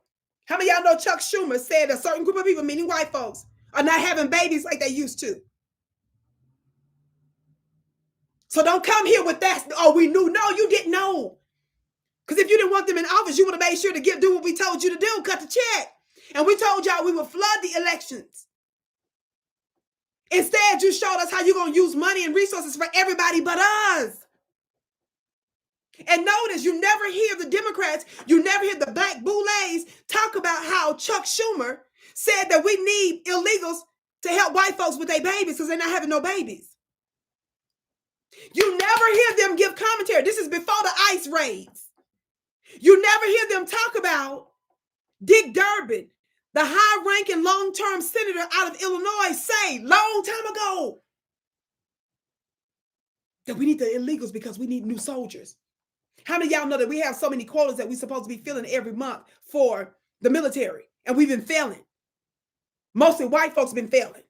How many of y'all know Chuck Schumer said a certain group of people, meaning white folks, are not having babies like they used to? So don't come here with that. Oh, we knew. No, you didn't know. Because if you didn't want them in office, you would have made sure to do what we told you to do, cut the check. And we told y'all we would flood the elections. Instead, you showed us how you're going to use money and resources for everybody but us. And notice, you never hear the Democrats, you never hear the Black Boulets talk about how Chuck Schumer said that we need illegals to help white folks with their babies because they're not having no babies. You never hear them give commentary. This is before the ICE raids. You never hear them talk about Dick Durbin, the high-ranking long-term senator out of Illinois, say long time ago that we need the illegals because we need new soldiers. How many of y'all know that we have so many quotas that we're supposed to be filling every month for the military, and we've been failing? Mostly white folks been failing.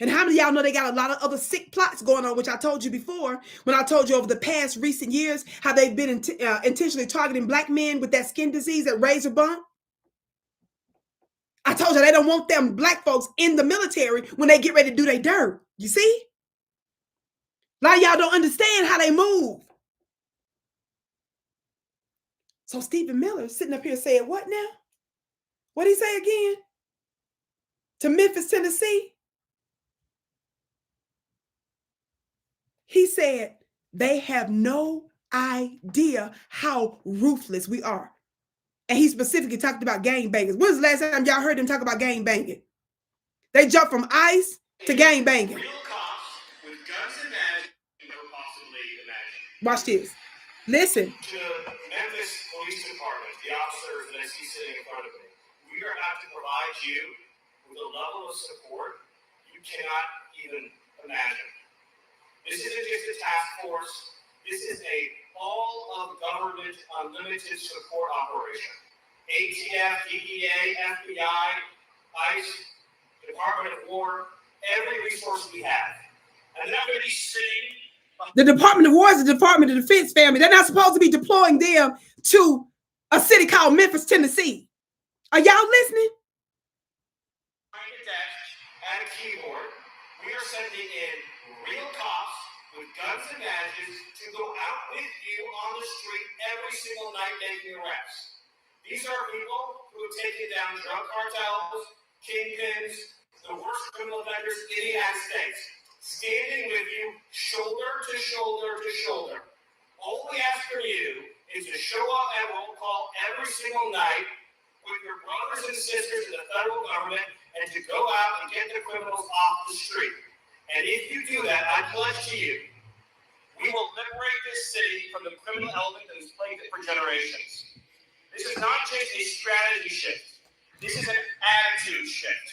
And how many of y'all know they got a lot of other sick plots going on, which I told you before when I told you over the past recent years how they've been intentionally targeting Black men with that skin disease, that razor bump? I told you they don't want them Black folks in the military when they get ready to do their dirt. You see? A lot of y'all don't understand how they move. So Stephen Miller sitting up here saying, what now? What did he say again? To Memphis, Tennessee? He said, they have no idea how ruthless we are. And he specifically talked about gangbangers. When was the last time y'all heard him talk about gangbanging? They jumped from ICE to gangbanging. Real cops with guns and badges you never possibly imagine. Watch this. Listen. To Memphis Police Department, the officers that I see sitting in front of me, we are about to provide you with a level of support you cannot even imagine. This isn't just a task force. This is a all-of-government unlimited support operation. ATF, DEA, FBI, ICE, Department of War, every resource we have. And they're not going to be sitting. The Department of War is the Department of Defense, family. They're not supposed to be deploying them to a city called Memphis, Tennessee. Are y'all listening? Behind a desk and a keyboard, we are sending in real cops with guns and badges to go out with you on the street every single night making arrests. These are people who have taken down drug cartels, kingpins, the worst criminal offenders in the United States, standing with you shoulder to shoulder to shoulder. All we ask from you is to show up at roll call every single night with your brothers and sisters in the federal government and to go out and get the criminals off the street. And if you do that, I pledge to you, we will liberate this city from the criminal element that has plagued it for generations. This is not just a strategy shift. This is an attitude shift.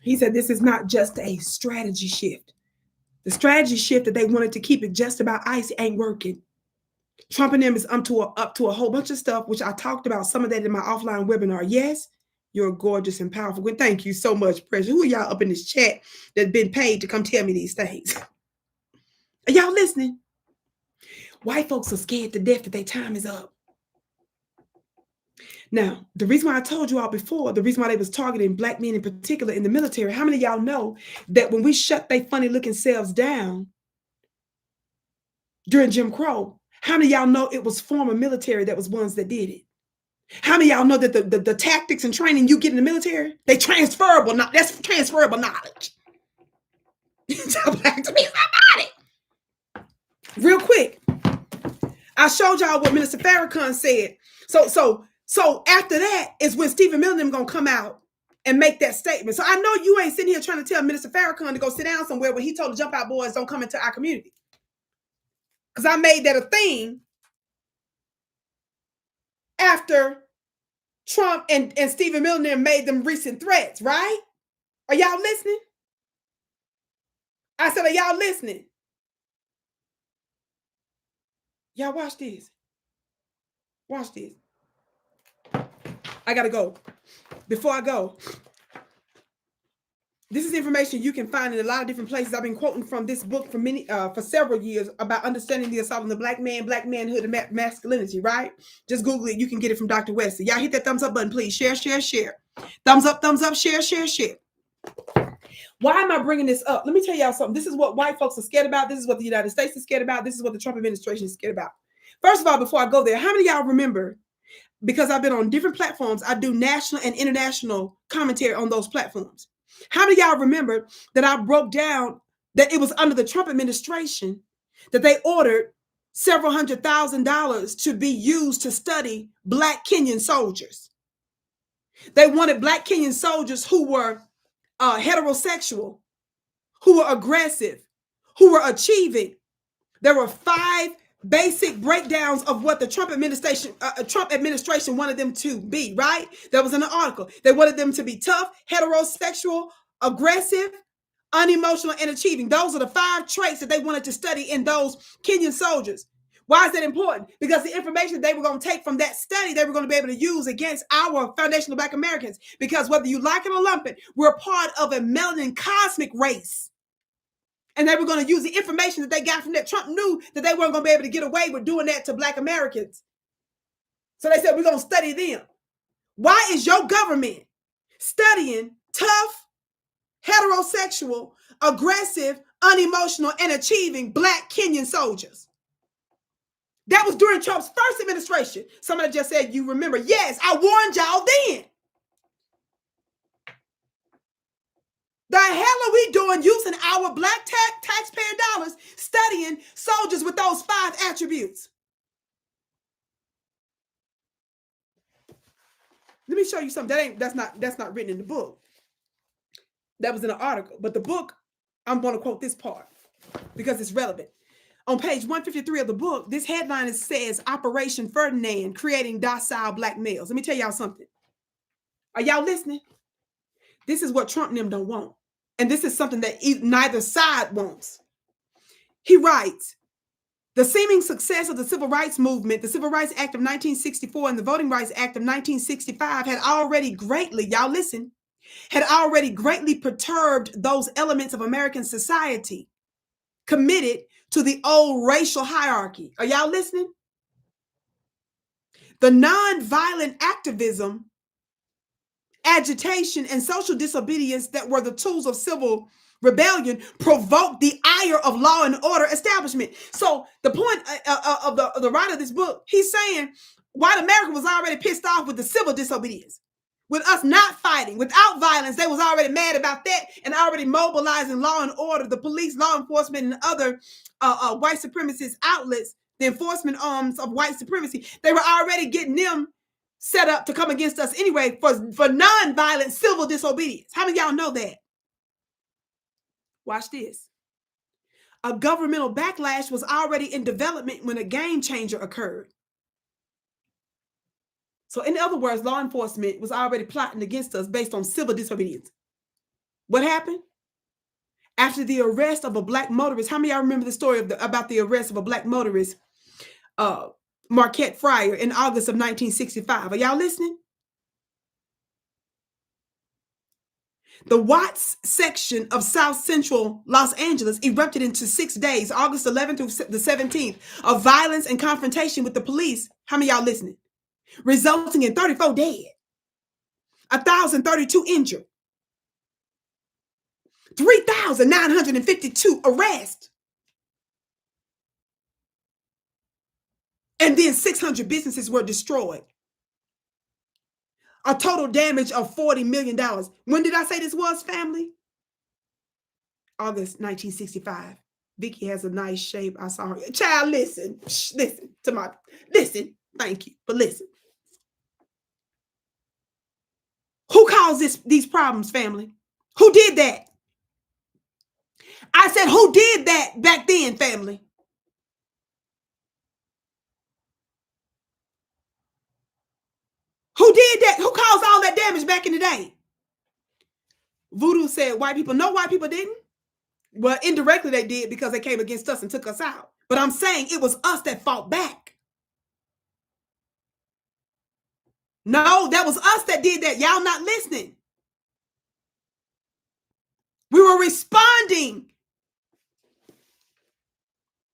He said this is not just a strategy shift. The strategy shift that they wanted to keep it just about ICE ain't working. Trump and them is up to a whole bunch of stuff, which I talked about some of that in my offline webinar. Yes, you're gorgeous and powerful. Well, thank you so much, Precious. Who are y'all up in this chat that's been paid to come tell me these things? Are y'all listening? White folks are scared to death that their time is up. Now, the reason why I told you all before, the reason why they was targeting black men in particular in the military, how many of y'all know that when we shut their funny looking selves down during Jim Crow, how many of y'all know it was former military that was ones that did it? How many of y'all know that the tactics and training you get in the military, they transferable, that's transferable knowledge. Talk back to me somebody. Real quick, I showed y'all what Minister Farrakhan said. So after that is when Stephen Miller them gonna come out and make that statement. So I know you ain't sitting here trying to tell Minister Farrakhan to go sit down somewhere when he told the Jump Out boys don't come into our community. Because I made that a thing after Trump and Stephen Miller made them recent threats, right? Are y'all listening? I said, are y'all listening? Y'all watch this. Watch this. I gotta go. Before I go, this is information you can find in a lot of different places. I've been quoting from this book for several years about understanding the assault on the black man, black manhood, and masculinity, right? Just Google it. You can get it from Dr. Wesley. Y'all hit that thumbs up button, please. Share, share, share. Thumbs up, share, share, share. Why am I bringing this up? Let me tell y'all something. This is what white folks are scared about. This is what the United States is scared about. This is what the Trump administration is scared about. First of all, before I go there, how many of y'all remember, because I've been on different platforms, I do national and international commentary on those platforms. How many of y'all remember that I broke down that it was under the Trump administration that they ordered several $100,000 to be used to study black Kenyan soldiers? They wanted black Kenyan soldiers who were heterosexual, who were aggressive, who were achieving. There were 5 basic breakdowns of what the Trump administration wanted them to be, right? That was in the article. They wanted them to be tough, heterosexual, aggressive, unemotional, and achieving. Those are the 5 traits that they wanted to study in those Kenyan soldiers. Why is that important? Because the information they were going to take from that study, they were going to be able to use against our foundational Black Americans. Because whether you like it or lump it, we're part of a melanin cosmic race. And they were going to use the information that they got from that. Trump knew that they weren't going to be able to get away with doing that to Black Americans. So they said, we're going to study them. Why is your government studying tough, heterosexual, aggressive, unemotional, and achieving Black Kenyan soldiers? That was during Trump's first administration. Somebody just said, you remember. Yes, I warned y'all then. The hell are we doing using our black taxpayer dollars studying soldiers with those 5 attributes? Let me show you something. That's not written in the book. That was in an article. But the book, I'm going to quote this part because it's relevant. On page 153 of the book, this headline says Operation Ferdinand, creating docile black males. Let me tell y'all something. Are y'all listening? This is what Trump and them don't want. And this is something that neither side wants. He writes, the seeming success of the Civil Rights Movement, the Civil Rights Act of 1964 and the Voting Rights Act of 1965 had already greatly, y'all listen, had already greatly perturbed those elements of American society committed to the old racial hierarchy. Are y'all listening? The nonviolent activism, agitation, and social disobedience that were the tools of civil rebellion provoked the ire of law and order establishment. So the point of the writer of this book, he's saying white America was already pissed off with the civil disobedience, with us not fighting, without violence. They was already mad about that and already mobilizing law and order, the police, law enforcement, and other white supremacist outlets, the enforcement arms of white supremacy. They were already getting them set up to come against us anyway for non-violent civil disobedience. How many of y'all know that? Watch this. A governmental backlash was already in development when a game changer occurred. So in other words, law enforcement was already plotting against us based on civil disobedience. What happened? after the arrest of a black motorist. How many of y'all remember the story about the arrest of a black motorist, Marquette Fryer, in August of 1965? Are y'all listening? The Watts section of South Central Los Angeles erupted into 6 days, August 11th through the 17th, of violence and confrontation with the police. How many of y'all listening? Resulting in 34 dead, 1,032 injured, 3,952 arrests, and then 600 businesses were destroyed. A total damage of $40 million. When did I say this was, family? August 1965. Vicki has a nice shape. I saw her. Child, listen. Listen to my, listen. Thank you, but listen. Who caused these problems, family? Who did that? I said, who did that back then, family? Who did that? Who caused all that damage back in the day? Voodoo said white people. No, white people didn't. Well, indirectly they did, because they came against us and took us out. But I'm saying it was us that fought back. No, that was us that did that. Y'all not listening. We were responding.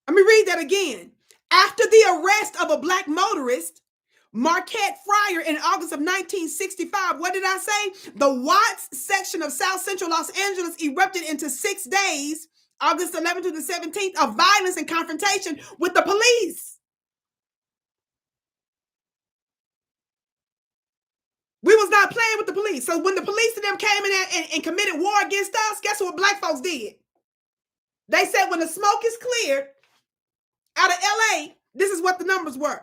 Let me read that again. After the arrest of a black motorist, Marquette Fryer, in August of 1965, what did I say? The Watts section of South Central Los Angeles erupted into 6 days, August 11th to the 17th, of violence and confrontation with the police. We was not playing with the police. So when the police and them came in and committed war against us, guess what black folks did? They said when the smoke is cleared out of LA, this is what the numbers were.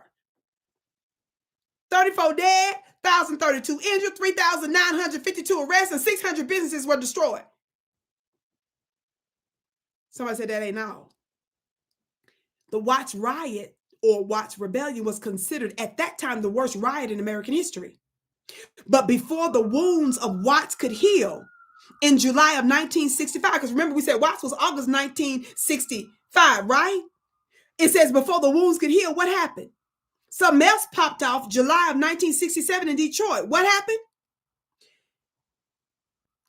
34 dead, 1,032 injured, 3,952 arrests, and 600 businesses were destroyed. Somebody said that ain't all. The Watts riot, or Watts rebellion, was considered at that time the worst riot in American history. But before the wounds of Watts could heal, in July of 1965, because remember we said Watts was August 1965, right? It says before the wounds could heal, what happened? Something else popped off July of 1967 in Detroit. What happened?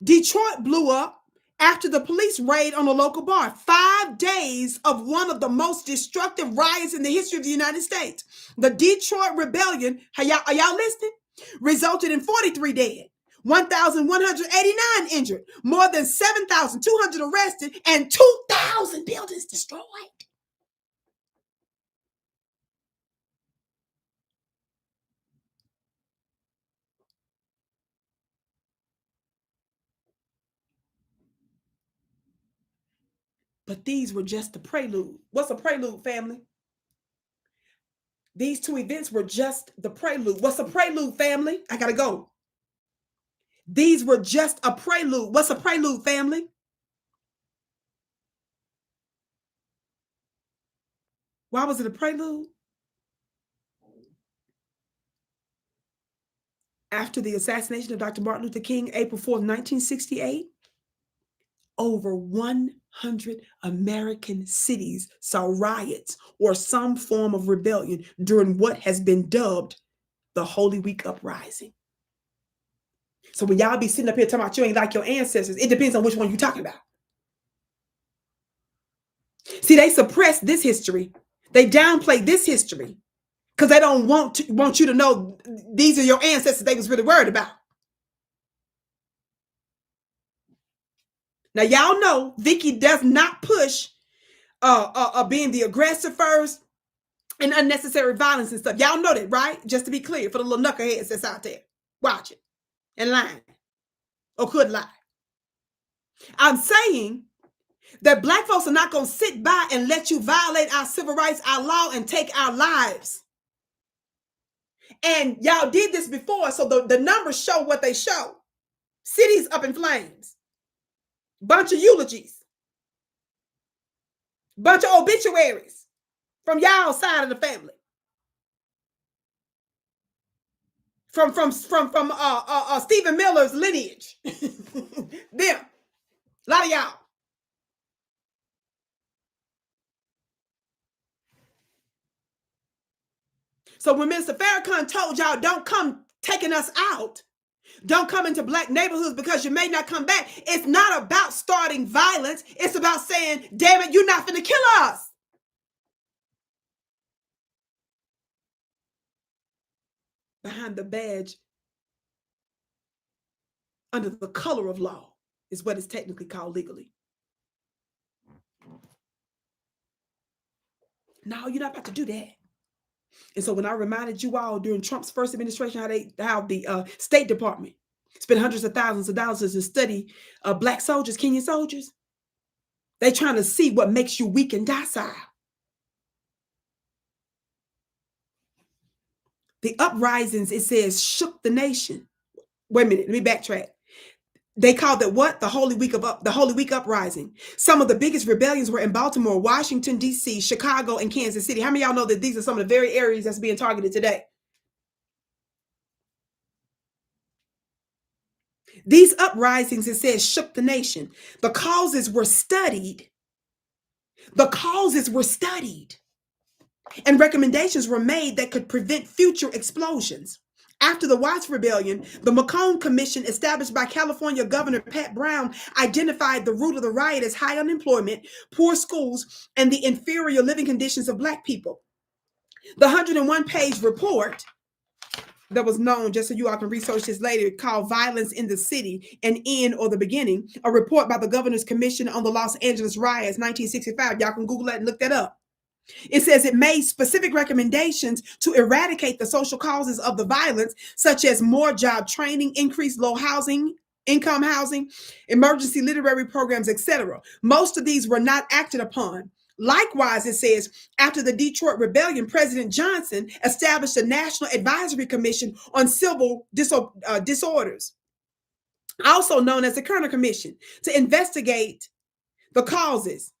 Detroit blew up after the police raid on a local bar. 5 days of one of the most destructive riots in the history of the United States. The Detroit Rebellion, are y'all listening? Resulted in 43 dead, 1,189 injured, more than 7,200 arrested, and 2,000 buildings destroyed. But these were just the prelude. What's a prelude, family? These two events were just the prelude. What's a prelude, family? I gotta go. These were just a prelude. What's a prelude, family? Why was it a prelude? After the assassination of Dr. Martin Luther King, April 4th, 1968, over 100 American cities saw riots or some form of rebellion during what has been dubbed the Holy Week Uprising. So when y'all be sitting up here talking about you ain't like your ancestors, it depends on which one you're talking about. See, they suppress this history. They downplay this history because they don't want you to know these are your ancestors they was really worried about. Now, y'all know Vicki does not push being the aggressor first and unnecessary violence and stuff. Y'all know that, right? Just to be clear, for the little knuckleheads that's out there. Watch it and lying or could lie. I'm saying that black folks are not going to sit by and let you violate our civil rights, our law, and take our lives. And y'all did this before, so the numbers show what they show. Cities up in flames. Bunch of eulogies. Bunch of obituaries from y'all side of the family. From Stephen Miller's lineage. Them. A lot of y'all. So when Mr. Farrakhan told y'all, don't come taking us out, don't come into black neighborhoods because you may not come back, it's not about starting violence. It's about saying, damn it, you're not finna kill us. Behind the badge, under the color of law, is what it's technically called legally. No, you're not about to do that. And so when I reminded you all during Trump's first administration how the State Department spent hundreds of thousands of dollars to study black soldiers, Kenyan soldiers, they're trying to see what makes you weak and docile. The uprisings, it says, shook the nation. Wait a minute, let me backtrack. They called it what? The Holy Week uprising. Some of the biggest rebellions were in Baltimore, Washington, D.C., Chicago, and Kansas City. How many of y'all know that these are some of the very areas that's being targeted today? These uprisings, it says, shook the nation. The causes were studied. The causes were studied. And recommendations were made that could prevent future explosions. After the Watts Rebellion, the McCone Commission, established by California Governor Pat Brown, identified the root of the riot as high unemployment, poor schools, and the inferior living conditions of black people. The 101-page report that was known, just so you all can research this later, called Violence in the City, an End or the Beginning, a report by the Governor's Commission on the Los Angeles Riots, 1965. Y'all can Google that and look that up. It says it made specific recommendations to eradicate the social causes of the violence, such as more job training, increased low income housing, emergency literary programs, etc. Most of these were not acted upon. Likewise, it says, after the Detroit Rebellion, President Johnson established a National Advisory Commission on Civil Disorders, also known as the Kerner Commission, to investigate the causes.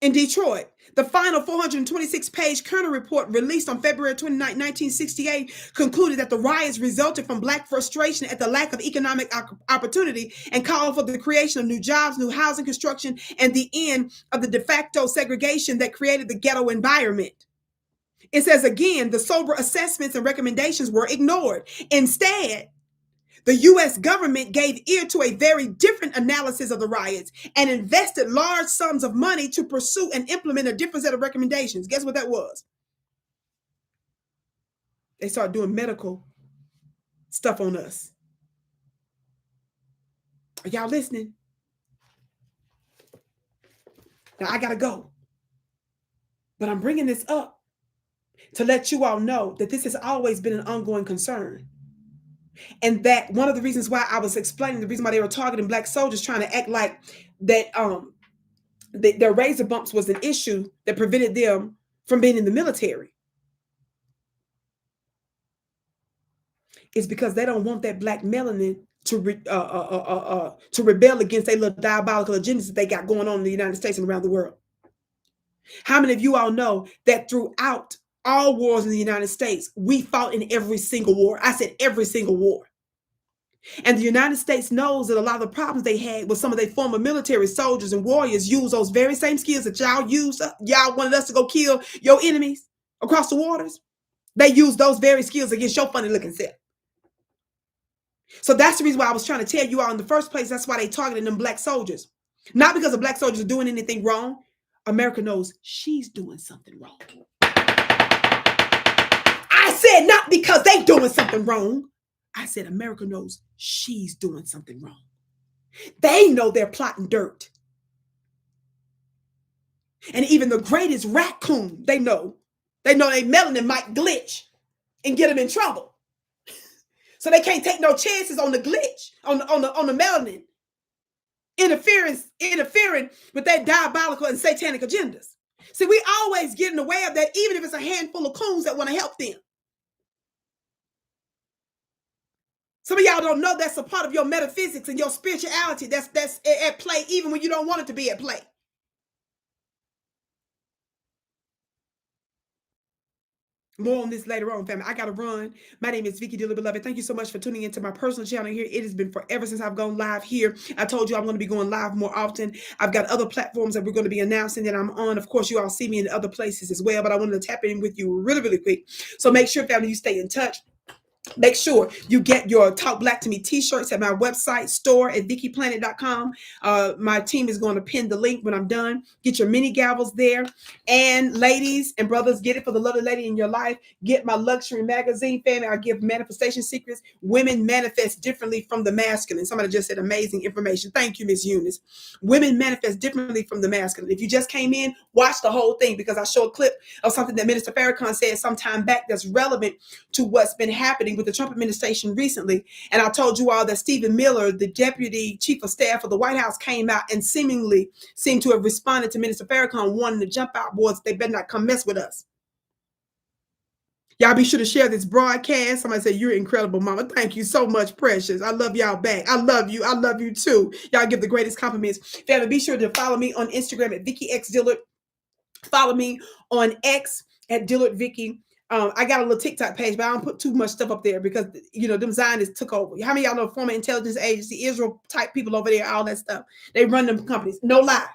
In Detroit, the final 426-page Kerner report, released on February 29, 1968, concluded that the riots resulted from black frustration at the lack of economic opportunity and called for the creation of new jobs, new housing construction, and the end of the de facto segregation that created the ghetto environment. It says again, the sober assessments and recommendations were ignored. Instead, the U.S. government gave ear to a very different analysis of the riots and invested large sums of money to pursue and implement a different set of recommendations. Guess what that was? They started doing medical stuff on us. Are y'all listening? Now, I got to go. But I'm bringing this up to let you all know that this has always been an ongoing concern. And that one of the reasons why I was explaining the reason why they were targeting black soldiers, trying to act like that their razor bumps was an issue that prevented them from being in the military, is because they don't want that black melanin to rebel against their little diabolical agendas that they got going on in the United States and around the world. How many of you all know that throughout all wars in the United States, we fought in every single war? I said every single war. And the United States knows that a lot of the problems they had with some of their former military soldiers and warriors use those very same skills that y'all used. Y'all wanted us to go kill your enemies across the waters. They use those very skills against your funny looking self. So that's the reason why I was trying to tell you all in the first place. That's why they targeted them black soldiers. Not because the black soldiers are doing anything wrong. America knows she's doing something wrong. I said not because they doing something wrong. I said America knows she's doing something wrong. They know they're plotting dirt. And even the greatest raccoon, they know their melanin might glitch and get them in trouble. So they can't take no chances on the glitch, on the melanin, interfering with their diabolical and satanic agendas. See, we always get in the way of that, even if it's a handful of coons that want to help them. Some of y'all don't know that's a part of your metaphysics and your spirituality that's at play, even when you don't want it to be at play. More on this later on, family. I got to run. My name is Vicki Dillard, beloved. Thank you so much for tuning into my personal channel here. It has been forever since I've gone live here. I told you I'm going to be going live more often. I've got other platforms that we're going to be announcing that I'm on. Of course, you all see me in other places as well, but I wanted to tap in with you really, really quick. So make sure, family, you stay in touch. Make sure you get your Talk Black to Me t-shirts at my website, store at VickiPlanet.com. My team is going to pin the link when I'm done. Get your mini gavels there. And ladies and brothers, get it for the lovely lady in your life. Get my luxury magazine, family. I give manifestation secrets. Women manifest differently from the masculine. Somebody just said amazing information. Thank you, Miss Eunice. Women manifest differently from the masculine. If you just came in, watch the whole thing, because I show a clip of something that Minister Farrakhan said some time back that's relevant to what's been happening with the Trump administration recently. And I told you all that Stephen Miller, the deputy chief of staff of the White House, came out and seemingly seemed to have responded to Minister Farrakhan wanting to jump out boards. They better not come mess with us. Y'all be sure to share this broadcast. Somebody say, you're incredible, mama. Thank you so much, precious. I love y'all back. I love you. I love you too. Y'all give the greatest compliments. Family, be sure to follow me on Instagram at Vicki X Dillard. Follow me on X at Dillard Vicki. I got a little TikTok page, but I don't put too much stuff up there because, you know, them Zionists took over. How many of y'all know former intelligence agency, Israel type people over there, all that stuff? They run them companies. No lie.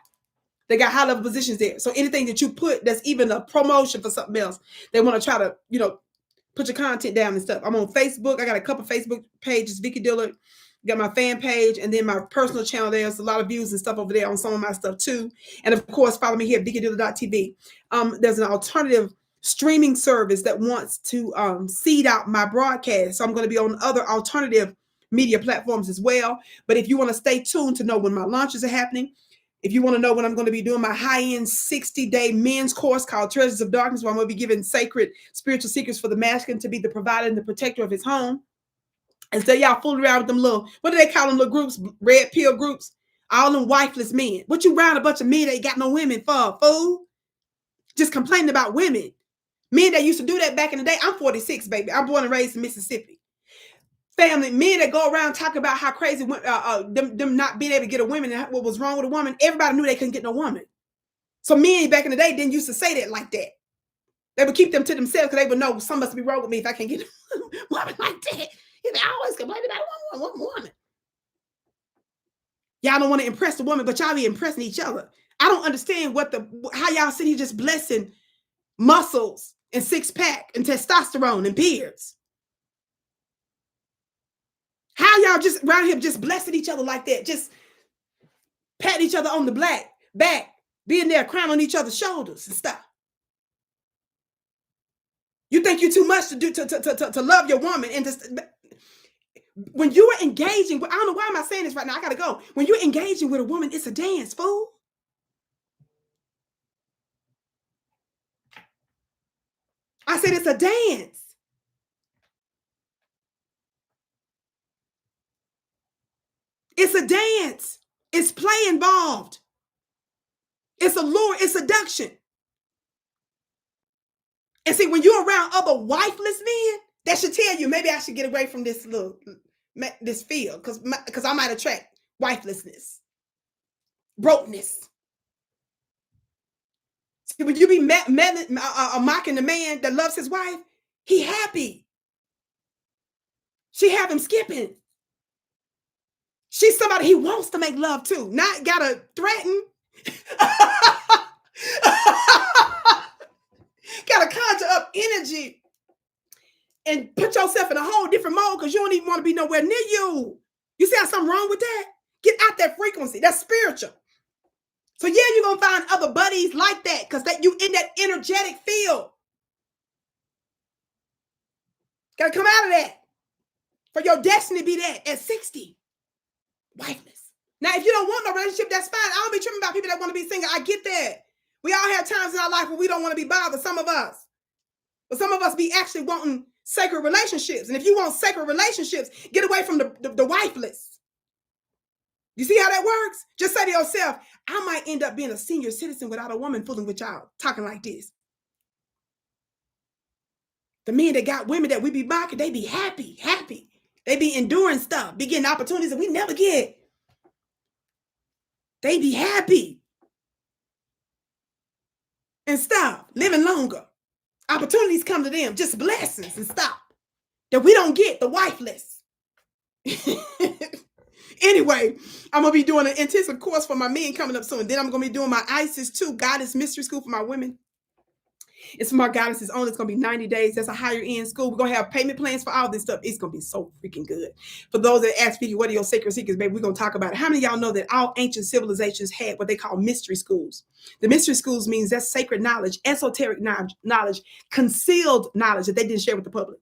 They got high level positions there. So anything that you put that's even a promotion for something else, they want to try to, you know, put your content down and stuff. I'm on Facebook. I got a couple of Facebook pages, Vicki Dillard. Got my fan page and then my personal channel. There's a lot of views and stuff over there on some of my stuff too. And of course, follow me here at VickiDillard.tv. There's an alternative streaming service that wants to seed out my broadcast. So I'm going to be on other alternative media platforms as well. But if you want to stay tuned to know when my launches are happening, if you want to know when I'm going to be doing my high-end 60-day men's course called Treasures of Darkness, where I'm going to be giving sacred spiritual secrets for the masculine to be the provider and the protector of his home. Instead, y'all fooling around with them little, what do they call them little groups? Red pill groups. All them wifeless men. What you round a bunch of men that ain't got no women for, fool? Just complaining about women. Men that used to do that back in the day. I'm 46, baby. I'm born and raised in Mississippi. Family, men that go around talking about how crazy them not being able to get a woman and what was wrong with a woman. Everybody knew they couldn't get no woman. So men back in the day didn't used to say that like that. They would keep them to themselves because they would know something must be wrong with me if I can't get a woman like that. I always complain about one woman. Y'all don't want to impress the woman, but y'all be impressing each other. I don't understand how y'all sit here just blessing muscles and six pack and testosterone and beards. How y'all just around here just blessing each other like that, just patting each other on the back, being there crying on each other's shoulders and stuff. You think you're too much to love your woman and just. When you are engaging, I don't know why am I saying this right now. I gotta go. When you're engaging with a woman, it's a dance, fool. I said it's a dance. It's a dance. It's play involved. It's allure. It's seduction. And see, when you're around other wifeless men, that should tell you maybe I should get away from this field because I might attract wifelessness, brokenness. See, when you be mocking the man that loves his wife, he happy. She have him skipping. She's somebody he wants to make love to, not gotta threaten. Gotta conjure up energy and put yourself in a whole different mode because you don't even want to be nowhere near you. You see how something wrong with that? Get out that frequency. That's spiritual. So yeah, you're gonna find other buddies like that because you in that energetic field. Gotta come out of that for your destiny to be that at 60. Wifeless. Now, if you don't want no relationship, that's fine. I don't be tripping about people that want to be single. I get that. We all have times in our life where we don't want to be bothered, some of us. But some of us be actually wanting sacred relationships. And if you want sacred relationships, get away from the wifeless. You see how that works? Just say to yourself, I might end up being a senior citizen without a woman fooling with y'all, talking like this. The men that got women that we be mocking, they be happy. They be enduring stuff, be getting opportunities that we never get. They be happy and stuff, living longer. Opportunities come to them, just blessings and stop. That we don't get, the wifeless. Anyway, I'm going to be doing an intensive course for my men coming up soon. Then I'm going to be doing my ISIS 2 Goddess Mystery School for my women. It's for my goddesses only. It's going to be 90 days. That's a higher end school. We're going to have payment plans for all this stuff. It's going to be so freaking good. For those that ask Vicki, what are your sacred secrets, baby? We're going to talk about it. How many of y'all know that all ancient civilizations had what they call mystery schools? The mystery schools means that's sacred knowledge, esoteric knowledge, concealed knowledge that they didn't share with the public.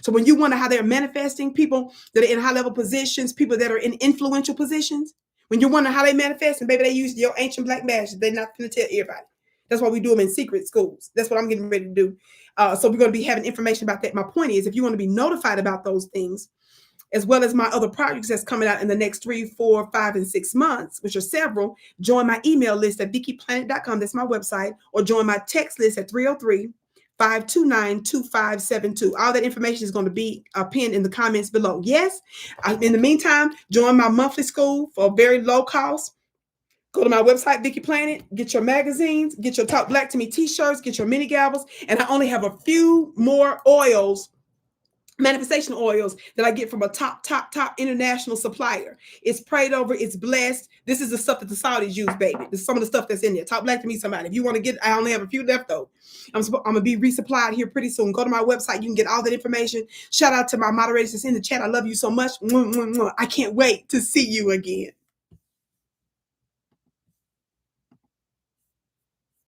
So when you wonder how they're manifesting, people that are in high level positions, people that are in influential positions, when you wonder how they manifest, and baby, they use your ancient black magic. They're not going to tell everybody. That's why we do them in secret schools. That's what I'm getting ready to do. So we're going to be having information about that. My point is, if you want to be notified about those things, as well as my other projects that's coming out in the next 3, 4, 5, and 6 months, which are several, join my email list at VickiPlanet.com. That's my website. Or join my text list at 303-529-2572. All that information is going to be pinned in the comments below. Yes. In the meantime, join my monthly school for a very low cost. Go to my website, Vicki Planet, get your magazines, get your Talk Black to Me t-shirts, get your mini gavels. And I only have a few more oils, manifestation oils, that I get from a top international supplier. It's prayed over. It's blessed. This is the stuff that the Saudis use, baby. This is some of the stuff that's in there. Talk Black to Me, somebody. If you want to get, I only have a few left, though. I'm going to be resupplied here pretty soon. Go to my website. You can get all that information. Shout out to my moderators that's in the chat. I love you so much. I can't wait to see you again.